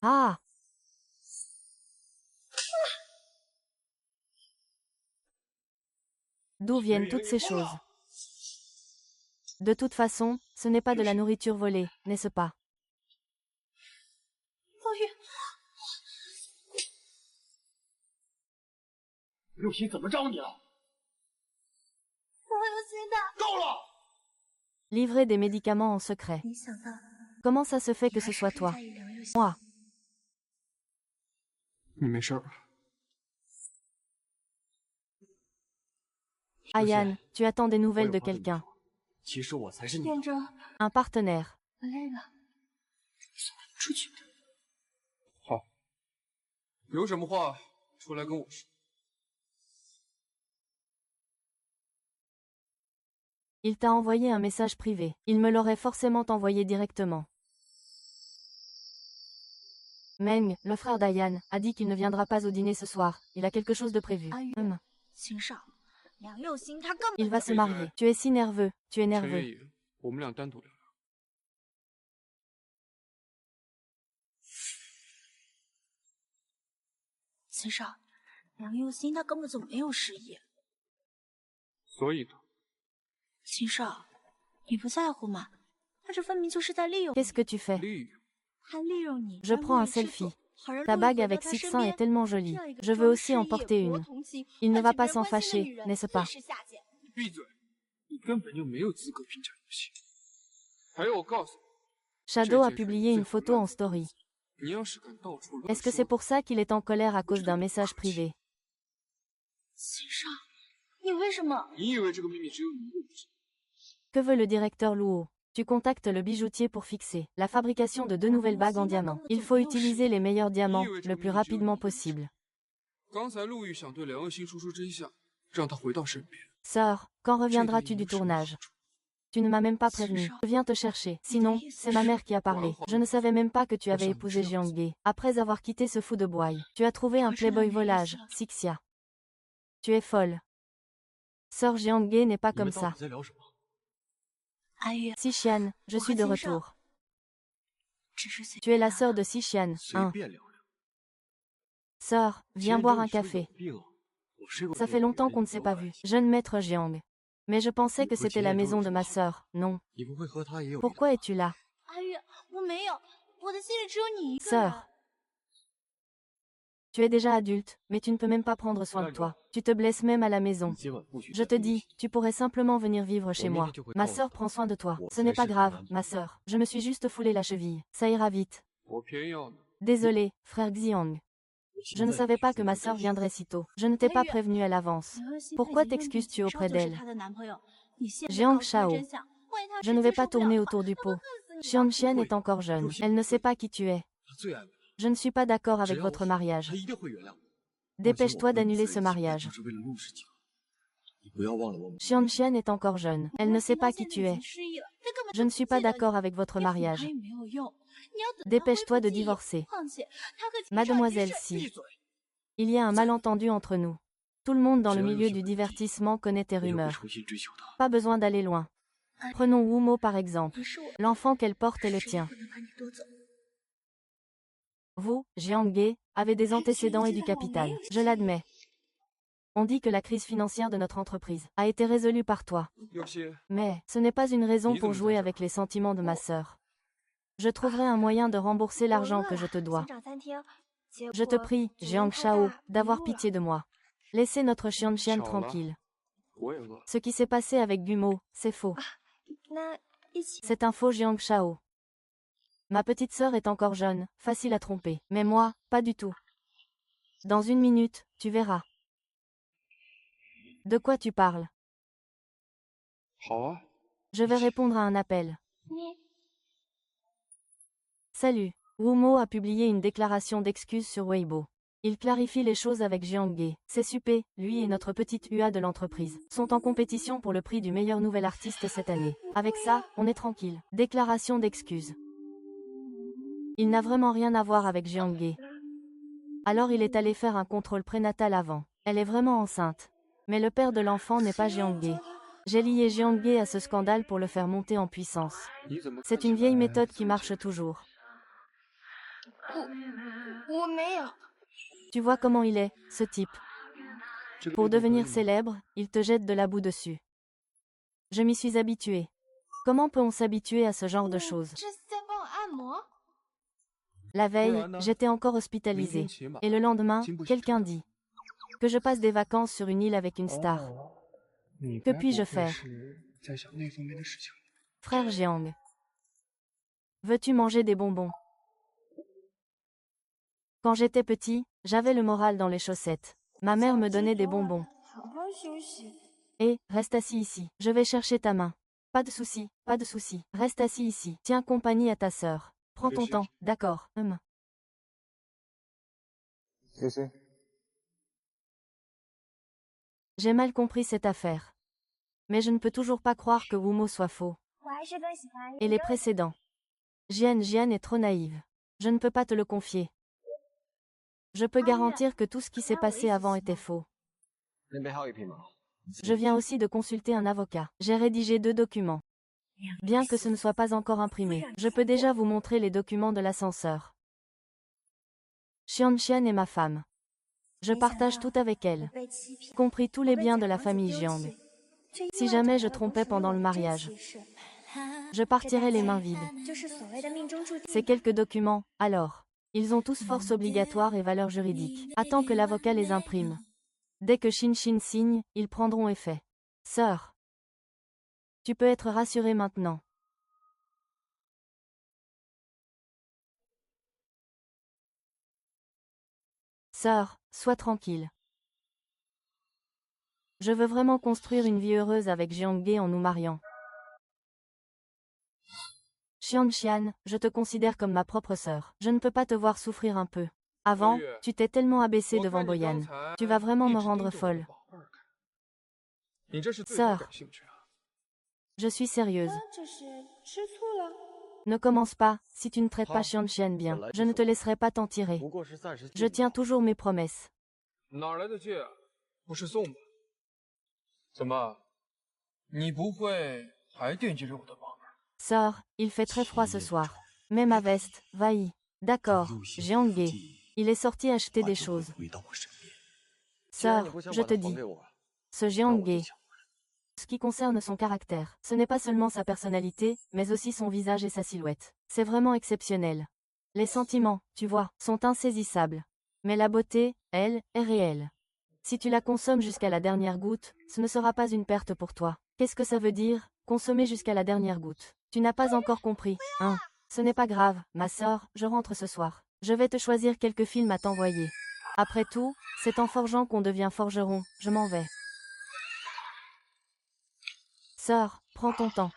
Ah! D'où viennent toutes ces choses? De toute façon, ce n'est pas de la nourriture volée, n'est-ce pas? Livrer des médicaments en secret. Comment ça se fait que ce soit toi? Moi. Ayan, tu attends des nouvelles de quelqu'un. Un partenaire. Il t'a envoyé un message privé. Il me l'aurait forcément envoyé directement. Meng, le frère d'Ayan, a dit qu'il ne viendra pas au dîner ce soir. Il a quelque chose de prévu. Il va se marier. Tu es si nerveux. Tu es nerveux. Qu'est-ce que tu fais? Je prends un selfie. Ta bague avec Sixin est tellement jolie. Je veux aussi en porter une. Il ne va pas s'en fâcher, n'est-ce pas? Shadow a publié une photo en story. Est-ce que c'est pour ça qu'il est en colère à cause d'un message privé? Que veut le directeur Luo? Tu contactes le bijoutier pour fixer la fabrication de 2 nouvelles bagues en diamant. Il faut utiliser les meilleurs diamants, le plus rapidement possible. Sœur, quand reviendras-tu du tournage? Tu ne m'as même pas prévenu. Je viens te chercher. Sinon, c'est ma mère qui a parlé. Je ne savais même pas que tu avais épousé Jiangge. Après avoir quitté ce fou de Boy, tu as trouvé un playboy volage, Sixia. Tu es folle. Sœur Jiangge n'est pas comme ça. Sixian, je suis de retour. Tu es la sœur de Sixian, hein? Sœur, viens boire un café. Ça fait longtemps qu'on ne s'est pas vu. Jeune maître Jiang. Mais je pensais que c'était la maison de ma sœur, non? Pourquoi es-tu là? Sœur. Tu es déjà adulte, mais tu ne peux même pas prendre soin de toi. Tu te blesses même à la maison. Je te dis, tu pourrais simplement venir vivre chez moi. Ma sœur prend soin de toi. Ce n'est pas grave, ma sœur. Je me suis juste foulé la cheville. Ça ira vite. Désolé, frère Xiang. Je ne savais pas que ma sœur viendrait si tôt. Je ne t'ai pas prévenu à l'avance. Pourquoi t'excuses-tu auprès d'elle? Jiang Shao. Je ne vais pas tourner autour du pot. Xianxian est encore jeune. Elle ne sait pas qui tu es. Je ne suis pas d'accord avec votre mariage. Dépêche-toi d'annuler ce mariage. Xianxian est encore jeune. Elle ne sait pas qui tu es. Je ne suis pas d'accord avec votre mariage. Dépêche-toi de divorcer. Mademoiselle Si. Il y a un malentendu entre nous. Tout le monde dans le milieu du divertissement connaît tes rumeurs. Pas besoin d'aller loin. Prenons Wumo par exemple. L'enfant qu'elle porte est le tien. Vous, Jiang Ge, avez des antécédents et du capital. Je l'admets. On dit que la crise financière de notre entreprise a été résolue par toi. Mais ce n'est pas une raison pour jouer avec les sentiments de ma sœur. Je trouverai un moyen de rembourser l'argent que je te dois. Je te prie, Jiang Shao, d'avoir pitié de moi. Laissez notre Xianxian tranquille. Ce qui s'est passé avec Gumo, c'est faux. C'est un faux Jiang Shao. Ma petite sœur est encore jeune, facile à tromper. Mais moi, pas du tout. Dans une minute, tu verras. De quoi tu parles? Je vais répondre à un appel. Salut. Wumo a publié une déclaration d'excuses sur Weibo. Il clarifie les choses avec Jiang Ge. C'est super, lui et notre petite UA de l'entreprise sont en compétition pour le prix du meilleur nouvel artiste cette année. Avec ça, on est tranquille. Déclaration d'excuses. Il n'a vraiment rien à voir avec Jiang Ge. Alors il est allé faire un contrôle prénatal avant. Elle est vraiment enceinte. Mais le père de l'enfant n'est pas Jiang Ge. J'ai lié Jiang Ge à ce scandale pour le faire monter en puissance. C'est une vieille méthode qui marche toujours. Tu vois comment il est, ce type. Pour devenir célèbre, il te jette de la boue dessus. Je m'y suis habituée. Comment peut-on s'habituer à ce genre de choses? La veille, j'étais encore hospitalisée. Et le lendemain, quelqu'un dit que je passe des vacances sur une île avec une star. Que puis-je faire? Frère Jiang. Veux-tu manger des bonbons? Quand j'étais petit, j'avais le moral dans les chaussettes. Ma mère me donnait des bonbons. Et, reste assis ici. Je vais chercher ta main. Pas de souci, pas de souci. Reste assis ici. Tiens compagnie à ta sœur. Prends ton temps, d'accord. J'ai mal compris cette affaire. Mais je ne peux toujours pas croire que Wumo soit faux. Et les précédents. Jian est trop naïve. Je ne peux pas te le confier. Je peux garantir que tout ce qui s'est passé avant était faux. Je viens aussi de consulter un avocat. J'ai rédigé 2 documents. Bien que ce ne soit pas encore imprimé, je peux déjà vous montrer les documents de l'ascenseur. Xianxian est ma femme. Je partage tout avec elle, compris tous les biens de la famille Jiang. Si jamais je trompais pendant le mariage, je partirais les mains vides. Ces quelques documents, alors, ils ont tous force obligatoire et valeur juridique. Attends que l'avocat les imprime. Dès que Xin signe, ils prendront effet. Sœur, tu peux être rassurée maintenant. Sœur, sois tranquille. Je veux vraiment construire une vie heureuse avec Jiang Ge en nous mariant. Xianxian, je te considère comme ma propre sœur. Je ne peux pas te voir souffrir un peu. Avant, tu t'es tellement abaissée devant Boyan. Tu vas vraiment me rendre folle. Sœur, je suis sérieuse. Ne commence pas, si tu ne traites pas Xianxian bien, je ne te laisserai pas t'en tirer. Je tiens toujours mes promesses. Sœur, il fait très froid ce soir. Mets ma veste, va-y. D'accord, Jiang Ge. Il est sorti acheter des choses. Sœur, je te dis. Ce Jiang Ge. Ce qui concerne son caractère, ce n'est pas seulement sa personnalité, mais aussi son visage et sa silhouette. C'est vraiment exceptionnel. Les sentiments, tu vois, sont insaisissables. Mais la beauté, elle, est réelle. Si tu la consommes jusqu'à la dernière goutte, ce ne sera pas une perte pour toi. Qu'est-ce que ça veut dire, consommer jusqu'à la dernière goutte? Tu n'as pas encore compris, hein? Ce n'est pas grave, ma sœur, je rentre ce soir. Je vais te choisir quelques films à t'envoyer. Après tout, c'est en forgeant qu'on devient forgeron, je m'en vais. Sœur, prends ton temps.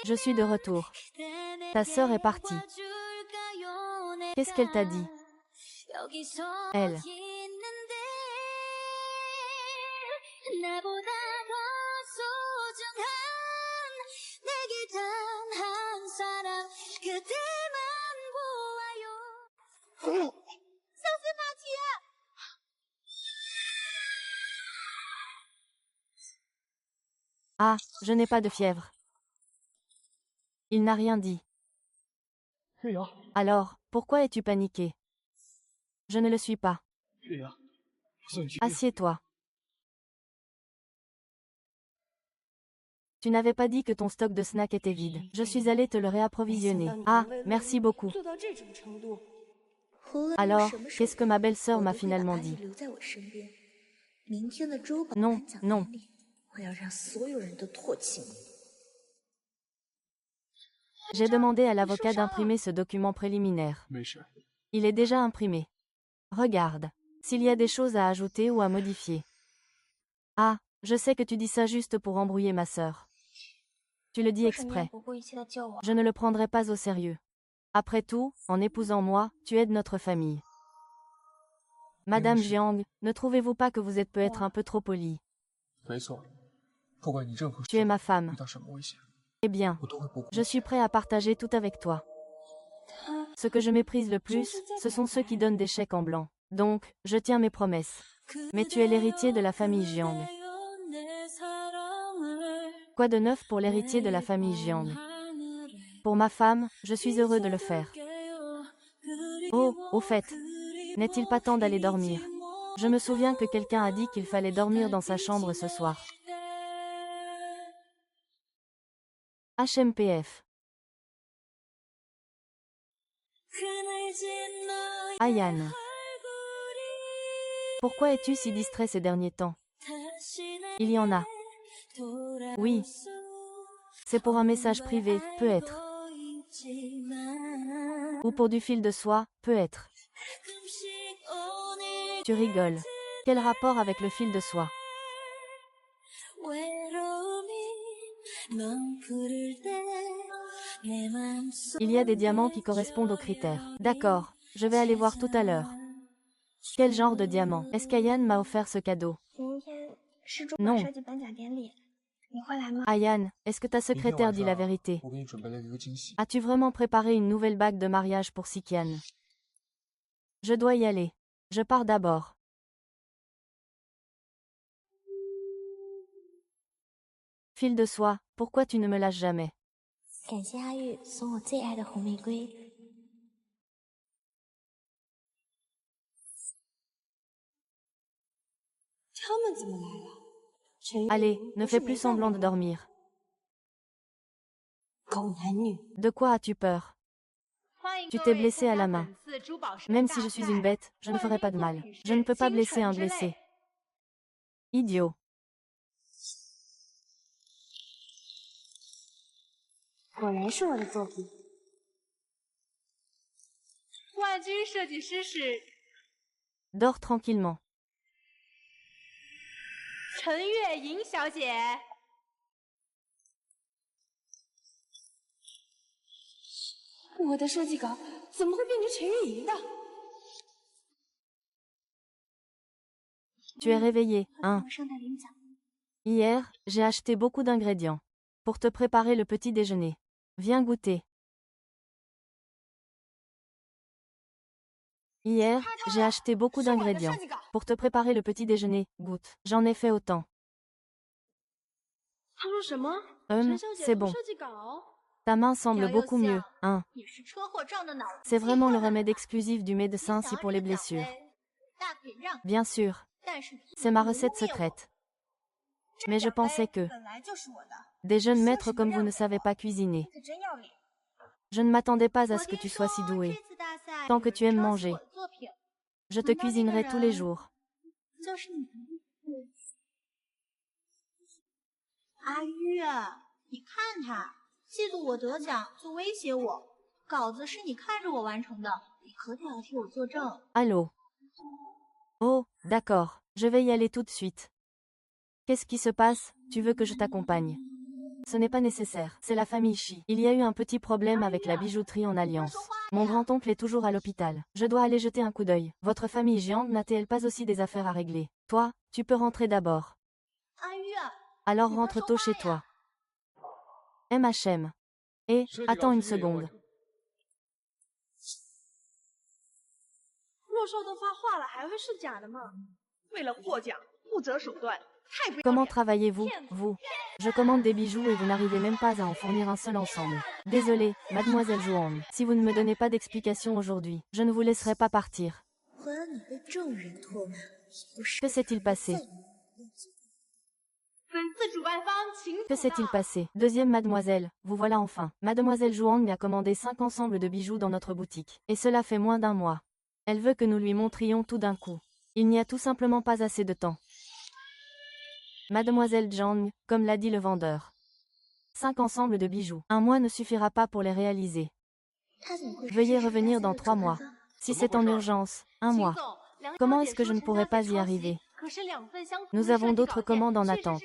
Je suis de retour. Ta sœur est partie. Qu'est-ce qu'elle t'a dit? Elle. Ah, je n'ai pas de fièvre. Il n'a rien dit. Alors, pourquoi es-tu paniqué? Je ne le suis pas. Assieds-toi. Tu n'avais pas dit que ton stock de snacks était vide. Je suis allée te le réapprovisionner. Ah, merci beaucoup. Alors, qu'est-ce que ma belle-sœur m'a finalement dit? Non, non. J'ai demandé à l'avocat d'imprimer ce document préliminaire. Il est déjà imprimé. Regarde. S'il y a des choses à ajouter ou à modifier. Ah, je sais que tu dis ça juste pour embrouiller ma sœur. Tu le dis exprès. Je ne le prendrai pas au sérieux. Après tout, en épousant moi, tu aides notre famille. Madame Jiang, ne trouvez-vous pas que vous êtes peut-être un peu trop polie? Tu es ma femme. Eh bien, je suis prêt à partager tout avec toi. Ce que je méprise le plus, ce sont ceux qui donnent des chèques en blanc. Donc, je tiens mes promesses. Mais tu es l'héritier de la famille Jiang. Quoi de neuf pour l'héritier de la famille Jiang? Pour ma femme, je suis heureux de le faire. Oh, au fait, n'est-il pas temps d'aller dormir? Je me souviens que quelqu'un a dit qu'il fallait dormir dans sa chambre ce soir. HMPF. Ayan. Pourquoi es-tu si distrait ces derniers temps? Il y en a. Oui. C'est pour un message privé, peut-être. Ou pour du fil de soie, peut-être. Tu rigoles. Quel rapport avec le fil de soie? Il y a des diamants qui correspondent aux critères. D'accord, je vais aller voir tout à l'heure. Quel genre de diamant? Est-ce qu'Ayan m'a offert ce cadeau? Non. Ayan, est-ce que ta secrétaire dit la vérité? As-tu vraiment préparé une nouvelle bague de mariage pour Sikian? Je dois y aller. Je pars d'abord. Fil de soie, pourquoi tu ne me lâches jamais? Allez, ne fais plus semblant de dormir. De quoi as-tu peur? Tu t'es blessé à la main. Même si je suis une bête, je ne ferai pas de mal. Je ne peux pas blesser un blessé. Idiot. Dors tranquillement. Tu es réveillé, hein? Hier, j'ai acheté beaucoup d'ingrédients. Pour te préparer le petit déjeuner. Viens goûter. Hier, j'ai acheté beaucoup d'ingrédients. Pour te préparer le petit déjeuner, goûte. J'en ai fait autant. C'est bon. Ta main semble beaucoup mieux, hein? C'est vraiment le remède exclusif du médecin si pour les blessures. Bien sûr. C'est ma recette secrète. Mais je pensais que... Des jeunes maîtres comme vous ne savez pas cuisiner. Je ne m'attendais pas à ce que tu sois si doué. Tant que tu aimes manger. Je te cuisinerai tous les jours. 阿玉，你看他，嫉妒我得奖就威胁我，稿子是你看着我完成的，你可得要替我作证。Allô? Oh, d'accord, je vais y aller tout de suite. Qu'est-ce qui se passe? Tu veux que je t'accompagne? Ce n'est pas nécessaire, c'est la famille Shi. Il y a eu un petit problème avec la bijouterie en alliance. Mon grand-oncle est toujours à l'hôpital. Je dois aller jeter un coup d'œil. Votre famille Jiang n'a-t-elle pas aussi des affaires à régler? Toi, tu peux rentrer d'abord. Alors rentre tôt chez toi. MHM. Et, attends une seconde. Comment travaillez-vous, vous? Je commande des bijoux et vous n'arrivez même pas à en fournir un seul ensemble. Désolée, mademoiselle Zhuang. Si vous ne me donnez pas d'explication aujourd'hui, je ne vous laisserai pas partir. Que s'est-il passé? Que s'est-il passé? Deuxième mademoiselle, vous voilà enfin. Mademoiselle Zhuang a commandé 5 ensembles de bijoux dans notre boutique. Et cela fait moins d'un mois. Elle veut que nous lui montrions tout d'un coup. Il n'y a tout simplement pas assez de temps. Mademoiselle Zhang, comme l'a dit le vendeur. 5 ensembles de bijoux. Un mois ne suffira pas pour les réaliser. Veuillez revenir dans 3 mois. Si c'est en urgence, 1 mois. Comment est-ce que je ne pourrais pas y arriver? Nous avons d'autres commandes en attente.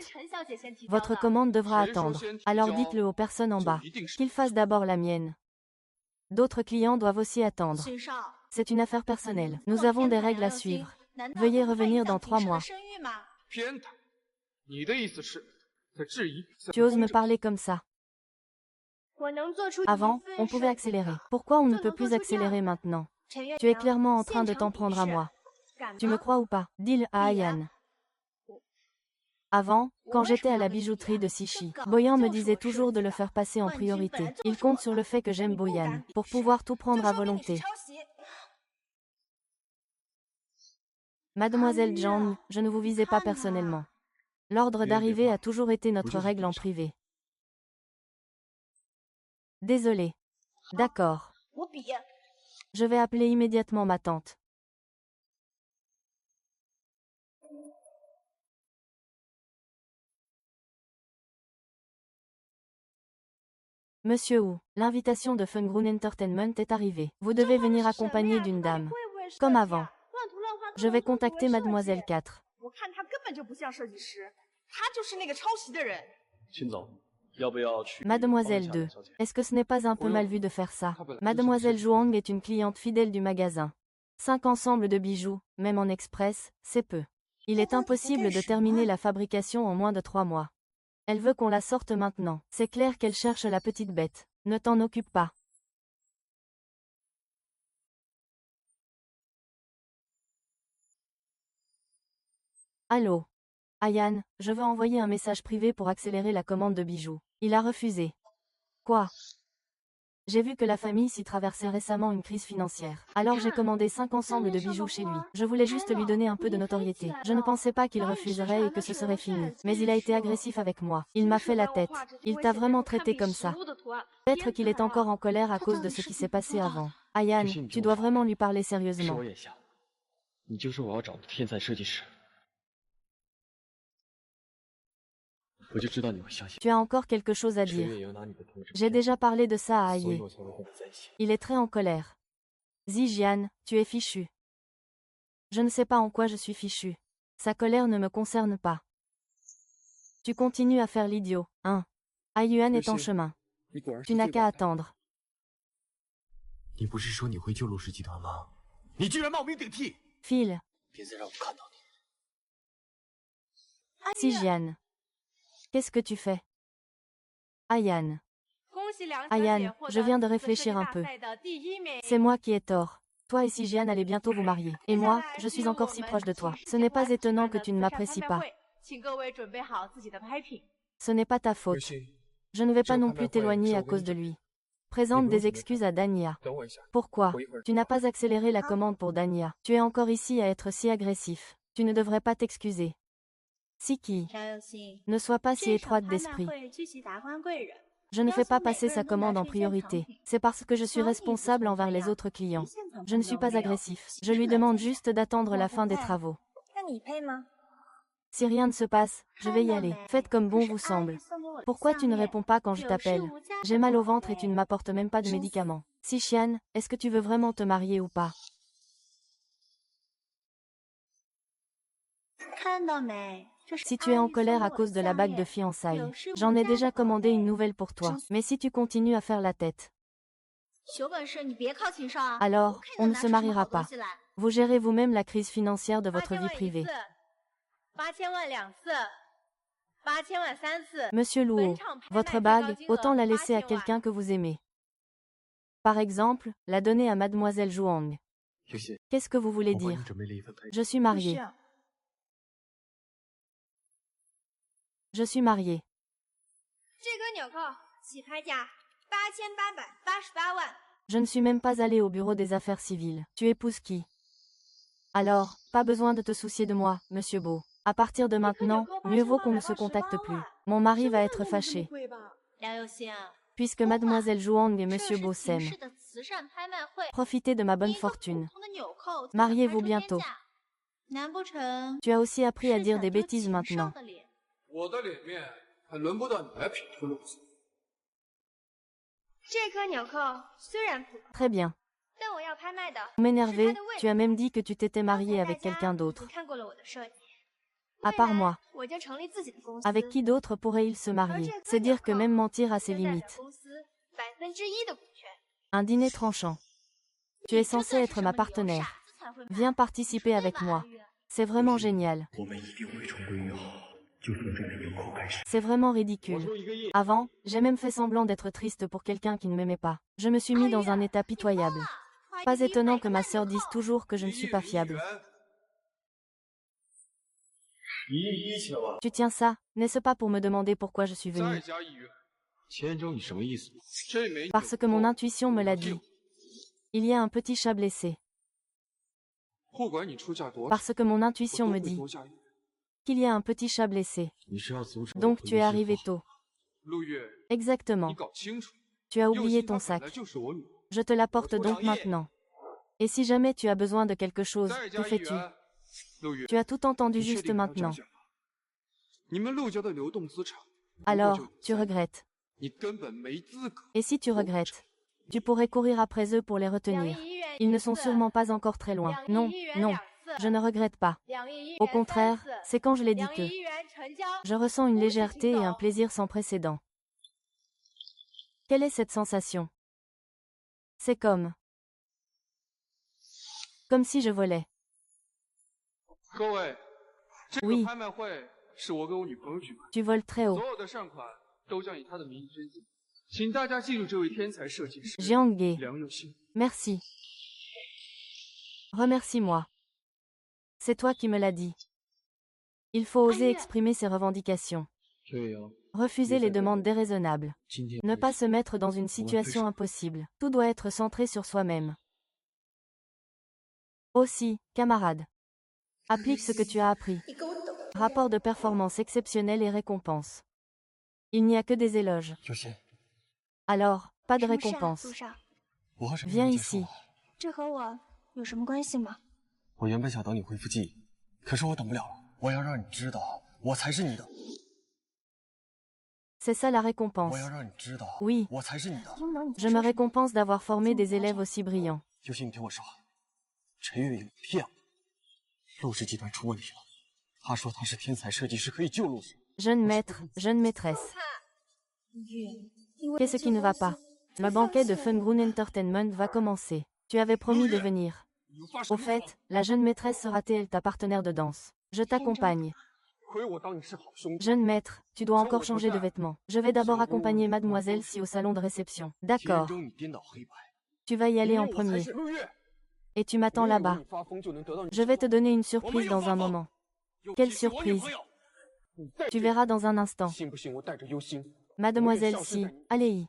Votre commande devra attendre. Alors dites-le aux personnes en bas. Qu'ils fassent d'abord la mienne. D'autres clients doivent aussi attendre. C'est une affaire personnelle. Nous avons des règles à suivre. Veuillez revenir dans 3 mois. Tu oses me parler comme ça? Avant, on pouvait accélérer. Pourquoi on ne peut plus accélérer maintenant? Tu es clairement en train de t'en prendre à moi. Tu me crois ou pas? Dis-le à Ayan. Avant, quand j'étais à la bijouterie de Sichi, Boyan me disait toujours de le faire passer en priorité. Il compte sur le fait que j'aime Boyan, pour pouvoir tout prendre à volonté. Mademoiselle Zhang, je ne vous visais pas personnellement. L'ordre d'arrivée a toujours été notre règle en privé. Désolée. D'accord. Je vais appeler immédiatement ma tante. Monsieur Wu, l'invitation de Fungrun Entertainment est arrivée. Vous devez venir accompagné d'une dame. Comme avant. Je vais contacter Mademoiselle 4. Mademoiselle 2, est-ce que ce n'est pas un peu mal vu de faire ça? Mademoiselle Zhuang est une cliente fidèle du magasin. 5 ensembles de bijoux, même en express, c'est peu. Il est impossible de terminer la fabrication en moins de 3 mois. Elle veut qu'on la sorte maintenant. C'est clair qu'elle cherche la petite bête. Ne t'en occupe pas. Allô? Ayan, je veux envoyer un message privé pour accélérer la commande de bijoux. Il a refusé. Quoi? J'ai vu que la famille s'y traversait récemment une crise financière. Alors j'ai commandé 5 ensembles de bijoux chez lui. Je voulais juste lui donner un peu de notoriété. Je ne pensais pas qu'il refuserait et que ce serait fini. Mais il a été agressif avec moi. Il m'a fait la tête. Il t'a vraiment traité comme ça. Peut-être qu'il est encore en colère à cause de ce qui s'est passé avant. Ayan, tu dois vraiment lui parler sérieusement. Tu as encore quelque chose à dire. J'ai déjà parlé de ça à Aye. Il est très en colère. Zijian, tu es fichu. Je ne sais pas en quoi je suis fichu. Sa colère ne me concerne pas. Tu continues à faire l'idiot, hein? Aiyuan est en chemin. Tu n'as qu'à attendre. Phil. Zijian. Qu'est-ce que tu fais? Ayan. Ayan, je viens de réfléchir un peu. C'est moi qui ai tort. Toi et Zijian allez bientôt vous marier. Et moi, je suis encore si proche de toi. Ce n'est pas étonnant que tu ne m'apprécies pas. Ce n'est pas ta faute. Je ne vais pas non plus t'éloigner à cause de lui. Présente des excuses à Dania. Pourquoi? Tu n'as pas accéléré la commande pour Dania. Tu es encore ici à être si agressif. Tu ne devrais pas t'excuser. Siki, ne sois pas si étroite d'esprit. Je ne fais pas passer sa commande en priorité. C'est parce que je suis responsable envers les autres clients. Je ne suis pas agressif. Je lui demande juste d'attendre la fin des travaux. Si rien ne se passe, je vais y aller. Faites comme bon vous semble. Pourquoi tu ne réponds pas quand je t'appelle? J'ai mal au ventre et tu ne m'apportes même pas de médicaments. Sixian, est-ce que tu veux vraiment te marier ou pas? Si tu es en colère à cause de la bague de fiançailles, j'en ai déjà commandé une nouvelle pour toi. Mais si tu continues à faire la tête, alors, on ne se mariera pas. Vous gérez vous-même la crise financière de votre vie privée. Monsieur Luo, votre bague, autant la laisser à quelqu'un que vous aimez. Par exemple, la donner à Mademoiselle Zhuang. Qu'est-ce que vous voulez dire? Je suis mariée. Je suis mariée. Je ne suis même pas allée au bureau des affaires civiles. Tu épouses qui? Alors, pas besoin de te soucier de moi, Monsieur Beau. À partir de maintenant, mieux vaut qu'on ne se contacte plus. Mon mari va être fâché. Puisque Mademoiselle Zhuang et Monsieur Beau s'aiment. Profitez de ma bonne fortune. Mariez-vous bientôt. Tu as aussi appris à dire des bêtises maintenant. Très bien. Pour m'énerver, tu as même dit que tu t'étais marié avec quelqu'un d'autre. À part moi. Avec qui d'autre pourrait-il se marier? C'est dire que même mentir a ses limites. Un dîner tranchant. Tu es censé être ma partenaire. Viens participer avec moi. C'est vraiment génial. C'est vraiment ridicule. Avant, j'ai même fait semblant d'être triste pour quelqu'un qui ne m'aimait pas. Je me suis mis dans un état pitoyable. Pas étonnant que ma sœur dise toujours que je ne suis pas fiable. Tu tiens ça, n'est-ce pas pour me demander pourquoi je suis venue? Parce que mon intuition me l'a dit. Il y a un petit chat blessé. Parce que mon intuition me dit qu'il y a un petit chat blessé. Donc tu es arrivé tôt. Exactement. Tu as oublié ton sac. Je te l'apporte donc maintenant. Et si jamais tu as besoin de quelque chose, que fais-tu? Tu as tout entendu juste maintenant. Alors, tu regrettes. Et si tu regrettes, tu pourrais courir après eux pour les retenir. Ils ne sont sûrement pas encore très loin. Non, non, je ne regrette pas. Au contraire, c'est quand je l'ai dit que je ressens une légèreté et un plaisir sans précédent. Quelle est cette sensation? C'est comme si je volais. Oui. Tu voles très haut. Jiang Ge. Merci. Remercie-moi. C'est toi qui me l'as dit. Il faut oser exprimer ses revendications. Refuser les demandes déraisonnables. Ne pas se mettre dans une situation impossible. Tout doit être centré sur soi-même. Aussi, camarade. Applique ce que tu as appris. Rapport de performance exceptionnel et récompense. Il n'y a que des éloges. Alors, pas de récompense. Viens ici. C'est ça la récompense. Oui. Je me récompense d'avoir formé des élèves aussi brillants. Jeune maître, jeune maîtresse. Qu'est-ce qui ne va pas? Le banquet de Fungrun Entertainment va commencer. Tu avais promis de venir. Au fait, la jeune maîtresse sera-t-elle ta partenaire de danse? Je t'accompagne. Jeune maître, tu dois encore changer de vêtements. Je vais d'abord accompagner Mademoiselle Si au salon de réception. D'accord. Tu vas y aller en premier. Et tu m'attends là-bas. Je vais te donner une surprise dans un moment. Quelle surprise? Tu verras dans un instant. Mademoiselle Si, allez-y.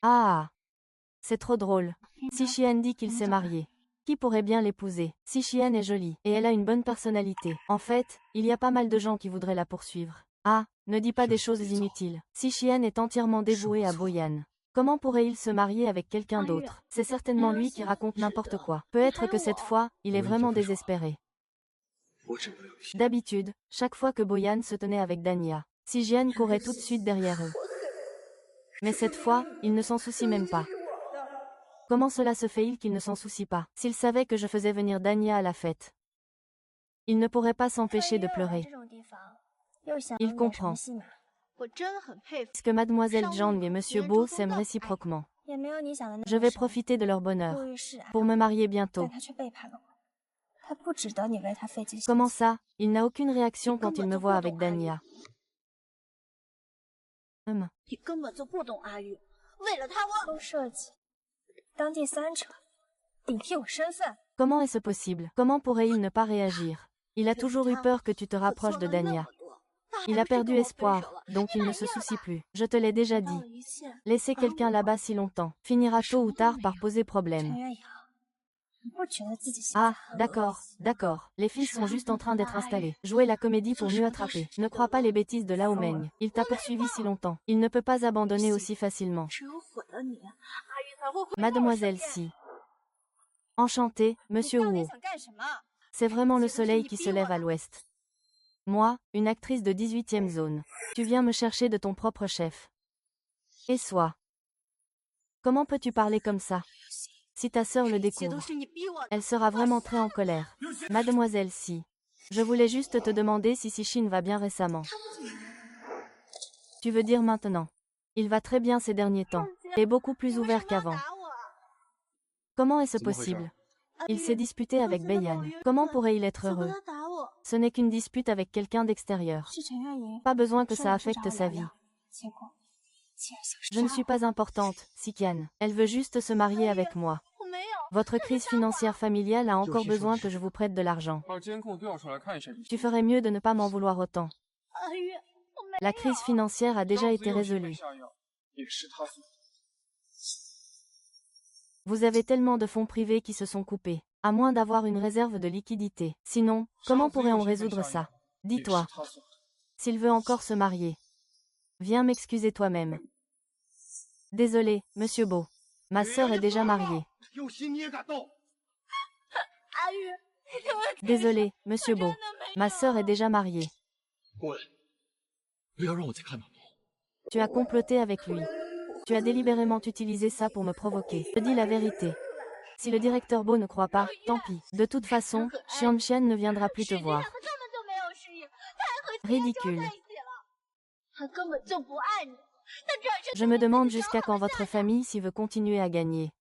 Ah! C'est trop drôle. Si Xian dit qu'il s'est marié. Qui pourrait bien l'épouser? Si Xian est jolie, et elle a une bonne personnalité. En fait, il y a pas mal de gens qui voudraient la poursuivre. Ah, ne dis pas des choses inutiles. Si Xian est entièrement dévoué à Boyan, comment pourrait-il se marier avec quelqu'un d'autre? C'est certainement lui qui raconte n'importe quoi. Peut-être que cette fois, il est vraiment désespéré. D'habitude, chaque fois que Boyan se tenait avec Dania, Si Xian courait tout de suite derrière eux. Mais cette fois, il ne s'en soucie même pas. Comment cela se fait-il qu'il ne s'en soucie pas? S'il savait que je faisais venir Dania à la fête, il ne pourrait pas s'empêcher de pleurer. Il comprend. Puisque Mademoiselle Zhang et Monsieur Bo s'aiment réciproquement. Je vais profiter de leur bonheur pour me marier bientôt. Comment ça? Il n'a aucune réaction quand il me voit avec Dania. Comment est-ce possible? Comment pourrait-il ne pas réagir? Il a toujours eu peur que tu te rapproches de Dania. Il a perdu espoir, donc il ne se soucie plus. Je te l'ai déjà dit. Laisser quelqu'un là-bas si longtemps finira tôt ou tard par poser problème. Ah, d'accord, d'accord. Les filles sont juste en train d'être installées. Jouer la comédie pour mieux attraper. Ne crois pas les bêtises de Lao Meng. Il t'a poursuivi si longtemps. Il ne peut pas abandonner aussi facilement. Mademoiselle Si. Enchanté, Monsieur Wu. C'est vraiment le soleil qui se lève à l'ouest. Moi, une actrice de 18e zone. Tu viens me chercher de ton propre chef. Et sois. Comment peux-tu parler comme ça? Si ta sœur le découvre, elle sera vraiment très en colère. Mademoiselle Si. Je voulais juste te demander si Sichin va bien récemment. Tu veux dire maintenant? Il va très bien ces derniers temps. Et beaucoup plus ouvert qu'avant. Comment est-ce possible? Il s'est disputé avec Beiyan. Comment pourrait-il être heureux? Ce n'est qu'une dispute avec quelqu'un d'extérieur. Pas besoin que ça affecte sa vie. Je ne suis pas importante, Sikian. Elle veut juste se marier avec moi. Votre crise financière familiale a encore besoin que je vous prête de l'argent. Tu ferais mieux de ne pas m'en vouloir autant. La crise financière a déjà été résolue. Vous avez tellement de fonds privés qui se sont coupés, à moins d'avoir une réserve de liquidité. Sinon, comment pourrait-on résoudre ça? Dis-toi. S'il veut encore se marier. Viens m'excuser toi-même. Désolé, Monsieur Bo. Ma sœur est déjà mariée. Désolé, Monsieur Bo. Ma sœur est déjà mariée. Tu as comploté avec lui. Tu as délibérément utilisé ça pour me provoquer. Je dis la vérité. Si le directeur Bo ne croit pas, tant pis. De toute façon, Xianxian ne viendra plus te voir. Ridicule. Je me demande jusqu'à quand votre famille s'y veut continuer à gagner.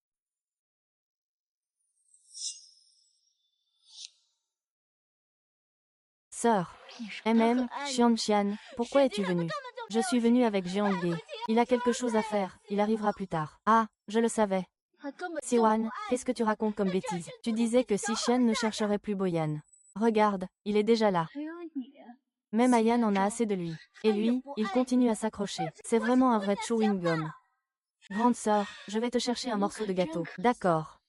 Sœur. Xianxian, pourquoi es-tu venue? Je suis venue avec Jiang Ge. Il a quelque chose à faire, il arrivera plus tard. Ah, je le savais. Siwan, qu'est-ce que tu racontes comme bêtise? Tu disais que Sichin ne chercherait plus Boyan. Regarde, il est déjà là. Même Ayan en a assez de lui. Et lui, il continue à s'accrocher. C'est vraiment un vrai chewing-gum. Grande sœur, je vais te chercher un morceau de gâteau. D'accord.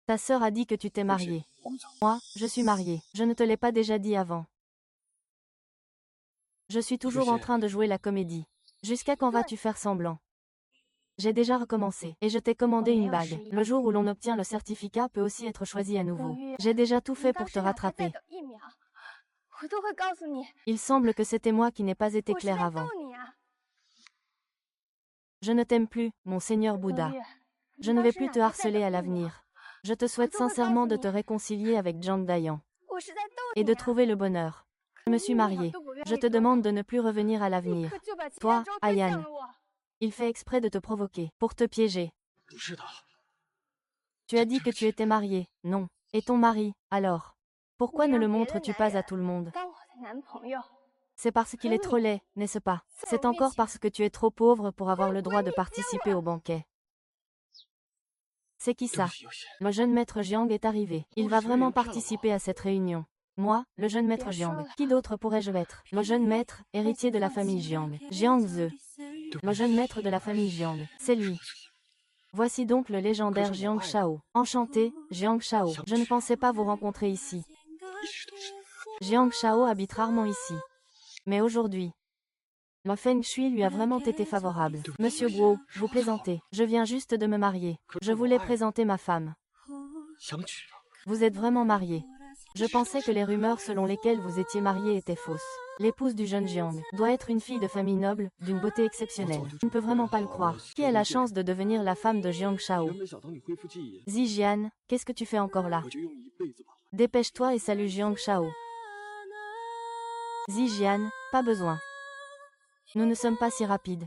Ta sœur a dit que tu t'es mariée. Moi, je suis mariée. Je ne te l'ai pas déjà dit avant. Je suis toujours en train de jouer la comédie. Jusqu'à quand vas-tu faire semblant? J'ai déjà recommencé, et je t'ai commandé une bague. Le jour où l'on obtient le certificat peut aussi être choisi à nouveau. J'ai déjà tout fait pour te rattraper. Il semble que c'était moi qui n'ai pas été clair avant. Je ne t'aime plus, mon Seigneur Bouddha. Je ne vais plus te harceler à l'avenir. Je te souhaite sincèrement de te réconcilier avec Zhang Dayan. Et de trouver le bonheur. Je me suis mariée. Je te demande de ne plus revenir à l'avenir. Toi, Ayan. Il fait exprès de te provoquer, pour te piéger. Tu as dit que tu étais mariée, non. Et ton mari, alors? Pourquoi ne le montres-tu pas à tout le monde? C'est parce qu'il est trop laid, n'est-ce pas? C'est encore parce que tu es trop pauvre pour avoir le droit de participer au banquet. C'est qui ça? Le jeune maître Jiang est arrivé. Il va vraiment participer à cette réunion. Moi, le jeune maître Jiang. Qui d'autre pourrais-je être? Le jeune maître, héritier de la famille Jiang. Jiang Ze. Le jeune maître de la famille Jiang, c'est lui. Voici donc le légendaire Jiang Shao. Enchanté, Jiang Shao. Je ne pensais pas vous rencontrer ici. Jiang Shao habite rarement ici. Mais aujourd'hui, le Feng Shui lui a vraiment été favorable. Monsieur Guo, vous plaisantez. Je viens juste de me marier. Je voulais présenter ma femme. Vous êtes vraiment marié. Je pensais que les rumeurs selon lesquelles vous étiez marié étaient fausses. L'épouse du jeune Jiang doit être une fille de famille noble, d'une beauté exceptionnelle. Je ne peux vraiment pas le croire. Qui a la chance de devenir la femme de Jiang Shao? Zijian, qu'est-ce que tu fais encore là? Dépêche-toi et salue Jiang Shao. Zijian, pas besoin. Nous ne sommes pas si rapides.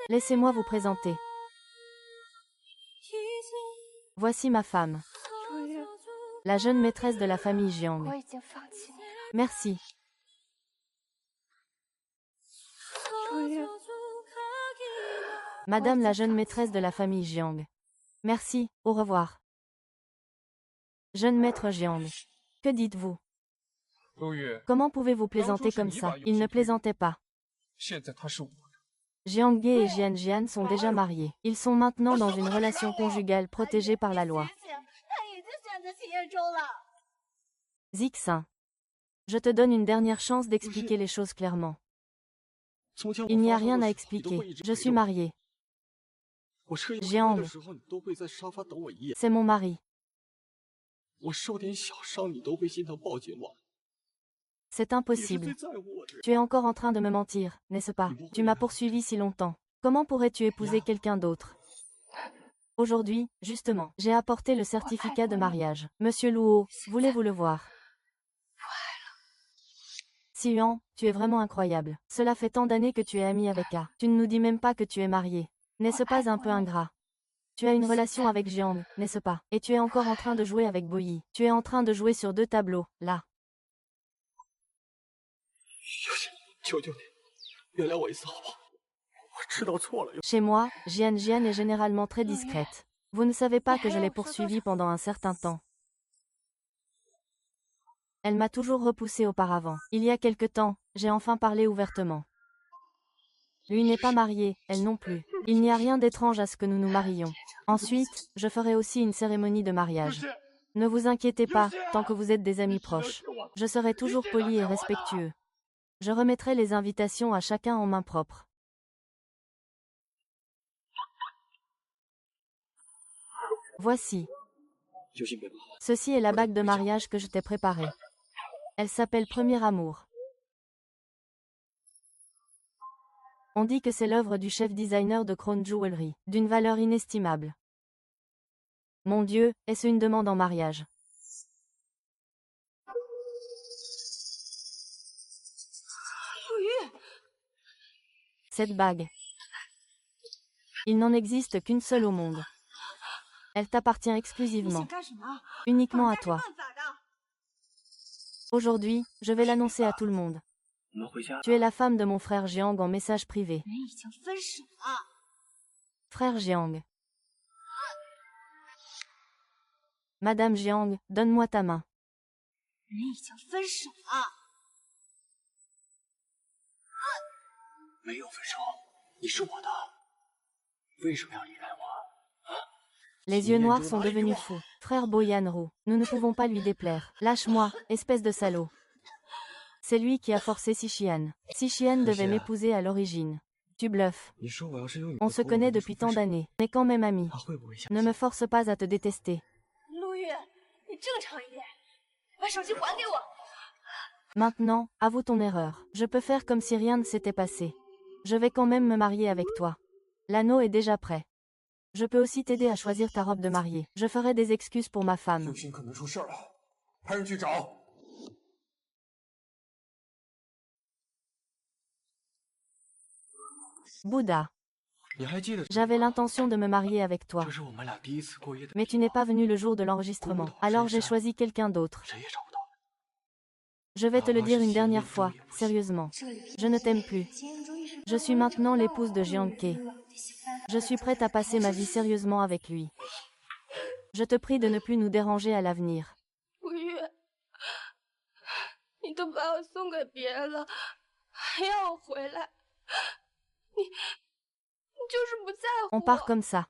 Laissez-moi vous présenter. Voici ma femme. La jeune maîtresse de la famille Jiang. Merci. Madame la jeune maîtresse de la famille Jiang. Merci, au revoir. Jeune maître Jiang. Que dites-vous? Comment pouvez-vous plaisanter comme ça? Il ne plaisantait pas. Jiang Ge et Jian Jian sont déjà mariés. Ils sont maintenant dans une relation conjugale protégée par la loi. Zixin. Je te donne une dernière chance d'expliquer les choses clairement. Il n'y a rien à expliquer. Je suis marié. Jiang. C'est mon mari. C'est impossible. Tu es encore en train de me mentir, n'est-ce pas? Tu m'as poursuivi si longtemps. Comment pourrais-tu épouser quelqu'un d'autre? Aujourd'hui, justement, j'ai apporté le certificat de mariage. Monsieur Luo, voulez-vous le voir? Xian, tu es vraiment incroyable. Cela fait tant d'années que tu es ami avec A. Tu ne nous dis même pas que tu es marié. N'est-ce pas un peu ingrat? Tu as une relation avec Jiang, n'est-ce pas? Et tu es encore en train de jouer avec Boyi. Tu es en train de jouer sur 2 tableaux, là. Chez moi, Jian Jian est généralement très discrète. Vous ne savez pas que je l'ai poursuivie pendant un certain temps. Elle m'a toujours repoussée auparavant. Il y a quelque temps, j'ai enfin parlé ouvertement. Lui n'est pas marié, elle non plus. Il n'y a rien d'étrange à ce que nous nous marions. Ensuite, je ferai aussi une cérémonie de mariage. Ne vous inquiétez pas, tant que vous êtes des amis proches. Je serai toujours poli et respectueux. Je remettrai les invitations à chacun en main propre. Voici. Ceci est la bague de mariage que je t'ai préparée. Elle s'appelle Premier Amour. On dit que c'est l'œuvre du chef designer de Crown Jewelry, d'une valeur inestimable. Mon Dieu, est-ce une demande en mariage? Cette bague. Il n'en existe qu'une seule au monde. Elle t'appartient exclusivement. Uniquement à toi. Aujourd'hui, je vais l'annoncer à tout le monde. Tu es la femme de mon frère Jiang en message privé. Frère Jiang. Madame Jiang, donne-moi ta main. Les yeux noirs sont devenus fous. Frère Boyanru, nous ne pouvons pas lui déplaire. Lâche-moi, espèce de salaud. C'est lui qui a forcé Sixian. Sixian devait m'épouser à l'origine. Tu bluffes. On se connaît depuis tant d'années. On est quand même amis. Ne me force pas à te détester. Maintenant, avoue ton erreur. Je peux faire comme si rien ne s'était passé. Je vais quand même me marier avec toi. L'anneau est déjà prêt. Je peux aussi t'aider à choisir ta robe de mariée. Je ferai des excuses pour ma femme. Bouddha. J'avais l'intention de me marier avec toi. Mais tu n'es pas venu le jour de l'enregistrement. Alors j'ai choisi quelqu'un d'autre. Je vais te le dire une dernière fois, sérieusement. Je ne t'aime plus. Je suis maintenant l'épouse de Jiang Ke. Je suis prête à passer ma vie sérieusement avec lui. Je te prie de ne plus nous déranger à l'avenir. On part comme ça.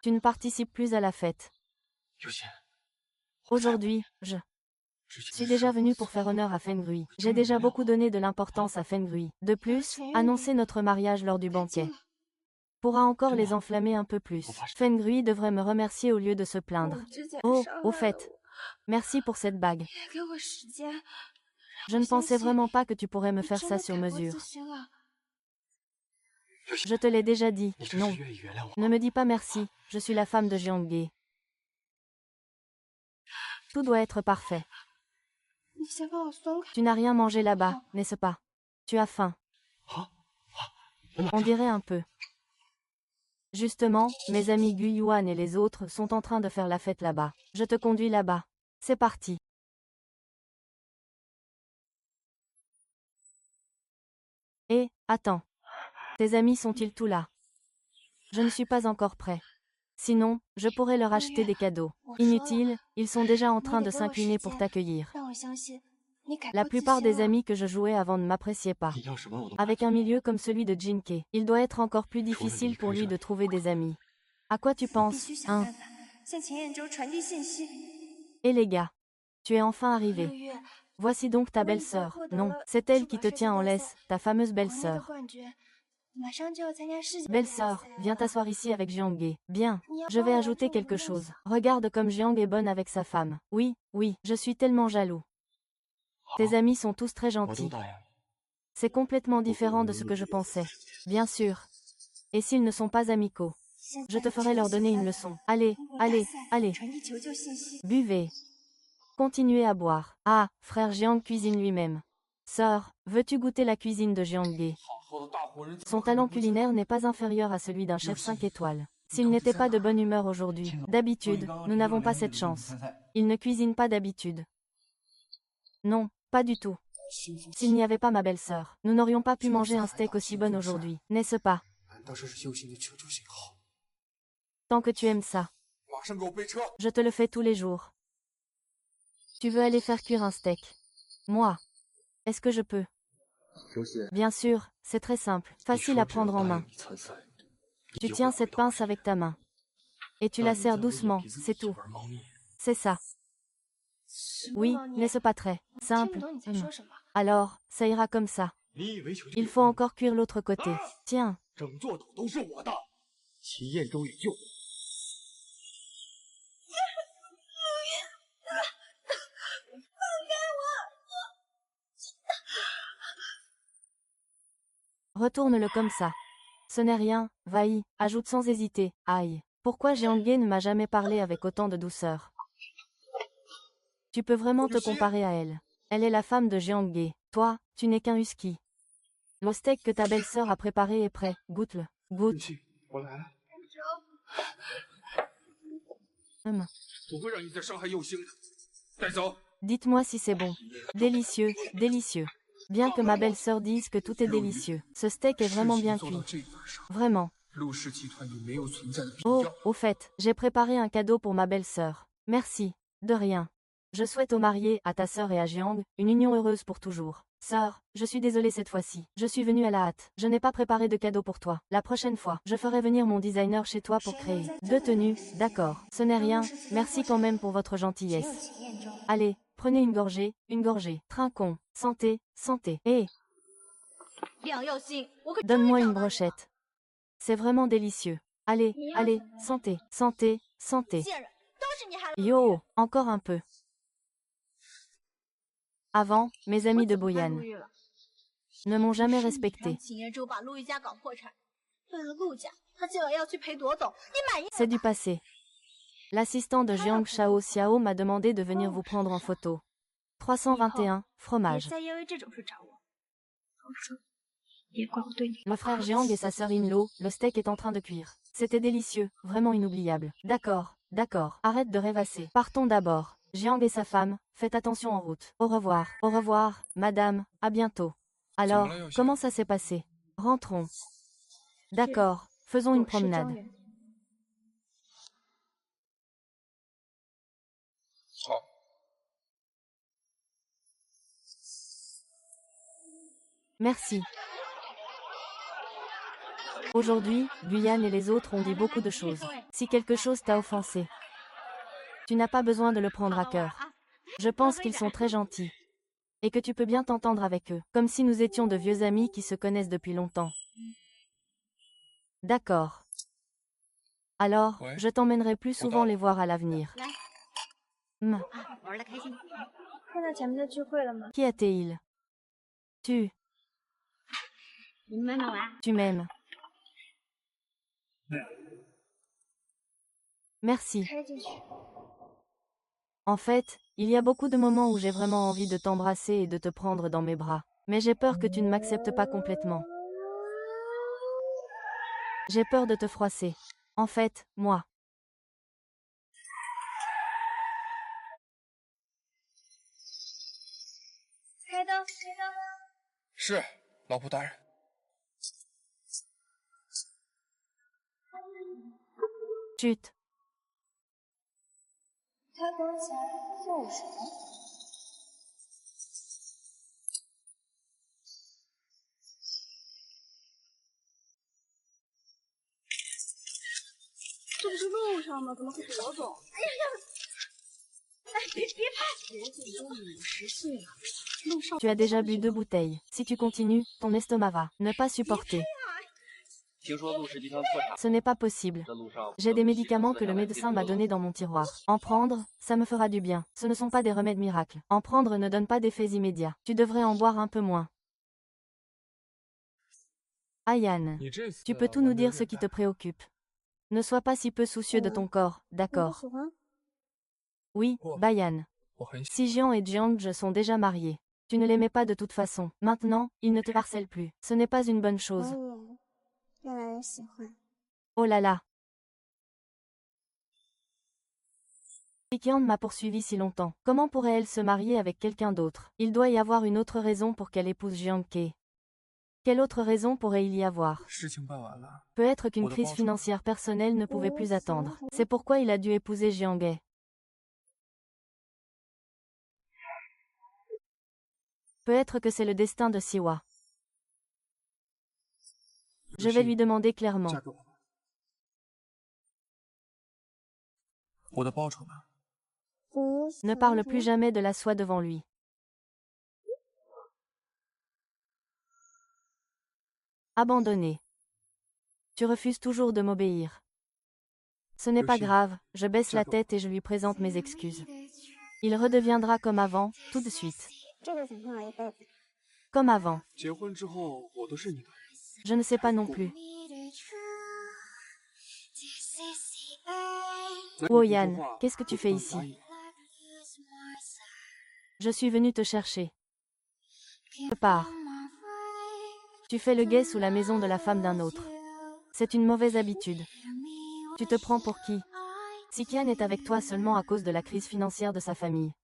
Tu ne participes plus à la fête. Aujourd'hui, je suis déjà venu pour faire honneur à Fengrui. J'ai déjà beaucoup donné de l'importance à Fengrui. De plus, annoncer notre mariage lors du banquet pourra encore les enflammer un peu plus. Fengrui devrait me remercier au lieu de se plaindre. Oh, au fait, merci pour cette bague. Je ne pensais vraiment pas que tu pourrais me faire ça sur mesure. Je te l'ai déjà dit, non. Ne me dis pas merci, je suis la femme de Jiangge. Tout doit être parfait. Tu n'as rien mangé là-bas, n'est-ce pas? Tu as faim. On dirait un peu. Justement, mes amis Gu Yuan et les autres sont en train de faire la fête là-bas. Je te conduis là-bas. C'est parti. Et, attends. Tes amis sont-ils tous là? Je ne suis pas encore prêt. Sinon, je pourrais leur acheter des cadeaux. Inutile, ils sont déjà en train de s'incliner pour t'accueillir. La plupart des amis que je jouais avant ne m'appréciaient pas. Avec un milieu comme celui de Jinke, il doit être encore plus difficile pour lui de trouver des amis. À quoi tu penses, hein? Et les gars, tu es enfin arrivé. Voici donc ta belle-sœur. Non, c'est elle qui te tient en laisse, ta fameuse belle-sœur. Belle-sœur, viens t'asseoir ici avec Jiangge. Bien, je vais ajouter quelque chose. Regarde comme Jiang est bonne avec sa femme. Oui, oui, je suis tellement jaloux. Tes amis sont tous très gentils. C'est complètement différent de ce que je pensais. Bien sûr. Et s'ils ne sont pas amicaux? Je te ferai leur donner une leçon. Allez, allez, allez. Buvez. Continuez à boire. Ah, frère Jiang cuisine lui-même. Sœur, veux-tu goûter la cuisine de Jiangge? Son talent culinaire n'est pas inférieur à celui d'un chef 5 étoiles. S'il n'était pas de bonne humeur aujourd'hui, d'habitude, nous n'avons pas cette chance. Il ne cuisine pas d'habitude. Non, pas du tout. S'il n'y avait pas ma belle-sœur, nous n'aurions pas pu manger un steak aussi bon aujourd'hui, n'est-ce pas? Tant que tu aimes ça. Je te le fais tous les jours. Tu veux aller faire cuire un steak? Moi. Est-ce que je peux? Bien sûr, c'est très simple, facile à prendre en main. Tu tiens cette pince avec ta main. Et tu la serres doucement, c'est tout. C'est ça. Oui, n'est-ce pas très simple? Alors, ça ira comme ça. Il faut encore cuire l'autre côté. Tiens. Retourne-le comme ça. Ce n'est rien, va-y, ajoute sans hésiter, aïe. Pourquoi Jiangge ne m'a jamais parlé avec autant de douceur? Tu peux vraiment te comparer à elle. Elle est la femme de Jiangge. Toi, tu n'es qu'un husky. Le steak que ta belle-sœur a préparé est prêt. Goûte-le. Goûte. Dites-moi si c'est bon. Délicieux, délicieux. Bien que ma belle-sœur dise que tout est délicieux. Ce steak est vraiment bien cuit. Vraiment. Oh, au fait, j'ai préparé un cadeau pour ma belle-sœur. Merci. De rien. Je souhaite aux mariés, à ta sœur et à Jiang, une union heureuse pour toujours. Sœur, je suis désolée cette fois-ci. Je suis venue à la hâte. Je n'ai pas préparé de cadeau pour toi. La prochaine fois, je ferai venir mon designer chez toi pour créer 2 tenues. D'accord. Ce n'est rien. Merci quand même pour votre gentillesse. Allez, prenez une gorgée, Trinquons. Santé, santé. Et donne-moi une brochette. C'est vraiment délicieux. Allez, allez, santé, santé, santé. Yo, encore un peu. Avant, mes amis de Boyan ne m'ont jamais respecté. C'est du passé. L'assistant de Jiang Shao Xiao m'a demandé de venir vous prendre en photo. 321, fromage. Le frère Jiang et sa sœur Inlo, le steak est en train de cuire. C'était délicieux, vraiment inoubliable. D'accord, d'accord, arrête de rêvasser. Partons d'abord. Jiang et sa femme, faites attention en route. Au revoir, madame, à bientôt. Alors, comment ça s'est passé? Rentrons. D'accord, faisons une promenade. Merci. Aujourd'hui, Guyane et les autres ont dit beaucoup de choses. Si quelque chose t'a offensé, tu n'as pas besoin de le prendre à cœur. Je pense qu'ils sont très gentils. Et que tu peux bien t'entendre avec eux, comme si nous étions de vieux amis qui se connaissent depuis longtemps. D'accord. Alors, je t'emmènerai plus souvent les voir à l'avenir. Qui était-il? Tu m'aimes. Merci. En fait, il y a beaucoup de moments où j'ai vraiment envie de t'embrasser et de te prendre dans mes bras. Mais j'ai peur que tu ne m'acceptes pas complètement. J'ai peur de te froisser. En fait, moi. 是，老婆大人。Chut. 他刚才叫我什么？这不是路上吗？怎么会是老总？哎呀，别拍！人家都50岁了，路上。Tu as déjà bu 2 bouteilles. Si tu continues, ton estomac va ne pas supporter. Ce n'est pas possible. J'ai des médicaments que le médecin m'a donnés dans mon tiroir. En prendre, ça me fera du bien. Ce ne sont pas des remèdes miracles. En prendre ne donne pas d'effets immédiats. Tu devrais en boire un peu moins. Ayan, tu peux tout nous dire ce qui te préoccupe. Ne sois pas si peu soucieux de ton corps, d'accord? Oui, Bayan. Si Jian et Jiang sont déjà mariés. Tu ne l'aimais pas de toute façon. Maintenant, il ne te harcèle plus. Ce n'est pas une bonne chose. Oh là là. Kian m'a poursuivi si longtemps. Comment pourrait-elle se marier avec quelqu'un d'autre? Il doit y avoir une autre raison pour qu'elle épouse Jiang Ke. Quelle autre raison pourrait-il y avoir? Peut-être qu'une crise financière personnelle ne pouvait plus attendre. C'est pourquoi il a dû épouser Jiang Ke. Peut-être que c'est le destin de Siwa. Je vais lui demander clairement. Ne parle plus jamais de la soie devant lui. Abandonné. Tu refuses toujours de m'obéir. Ce n'est pas grave, je baisse la tête et je lui présente mes excuses. Il redeviendra comme avant, tout de suite. Comme avant. Je ne sais pas non plus. Woyan, qu'est-ce que tu fais ici? Je suis venue te chercher. Je pars. Tu fais le guet sous la maison de la femme d'un autre. C'est une mauvaise habitude. Tu te prends pour qui? Si Kian est avec toi seulement à cause de la crise financière de sa famille.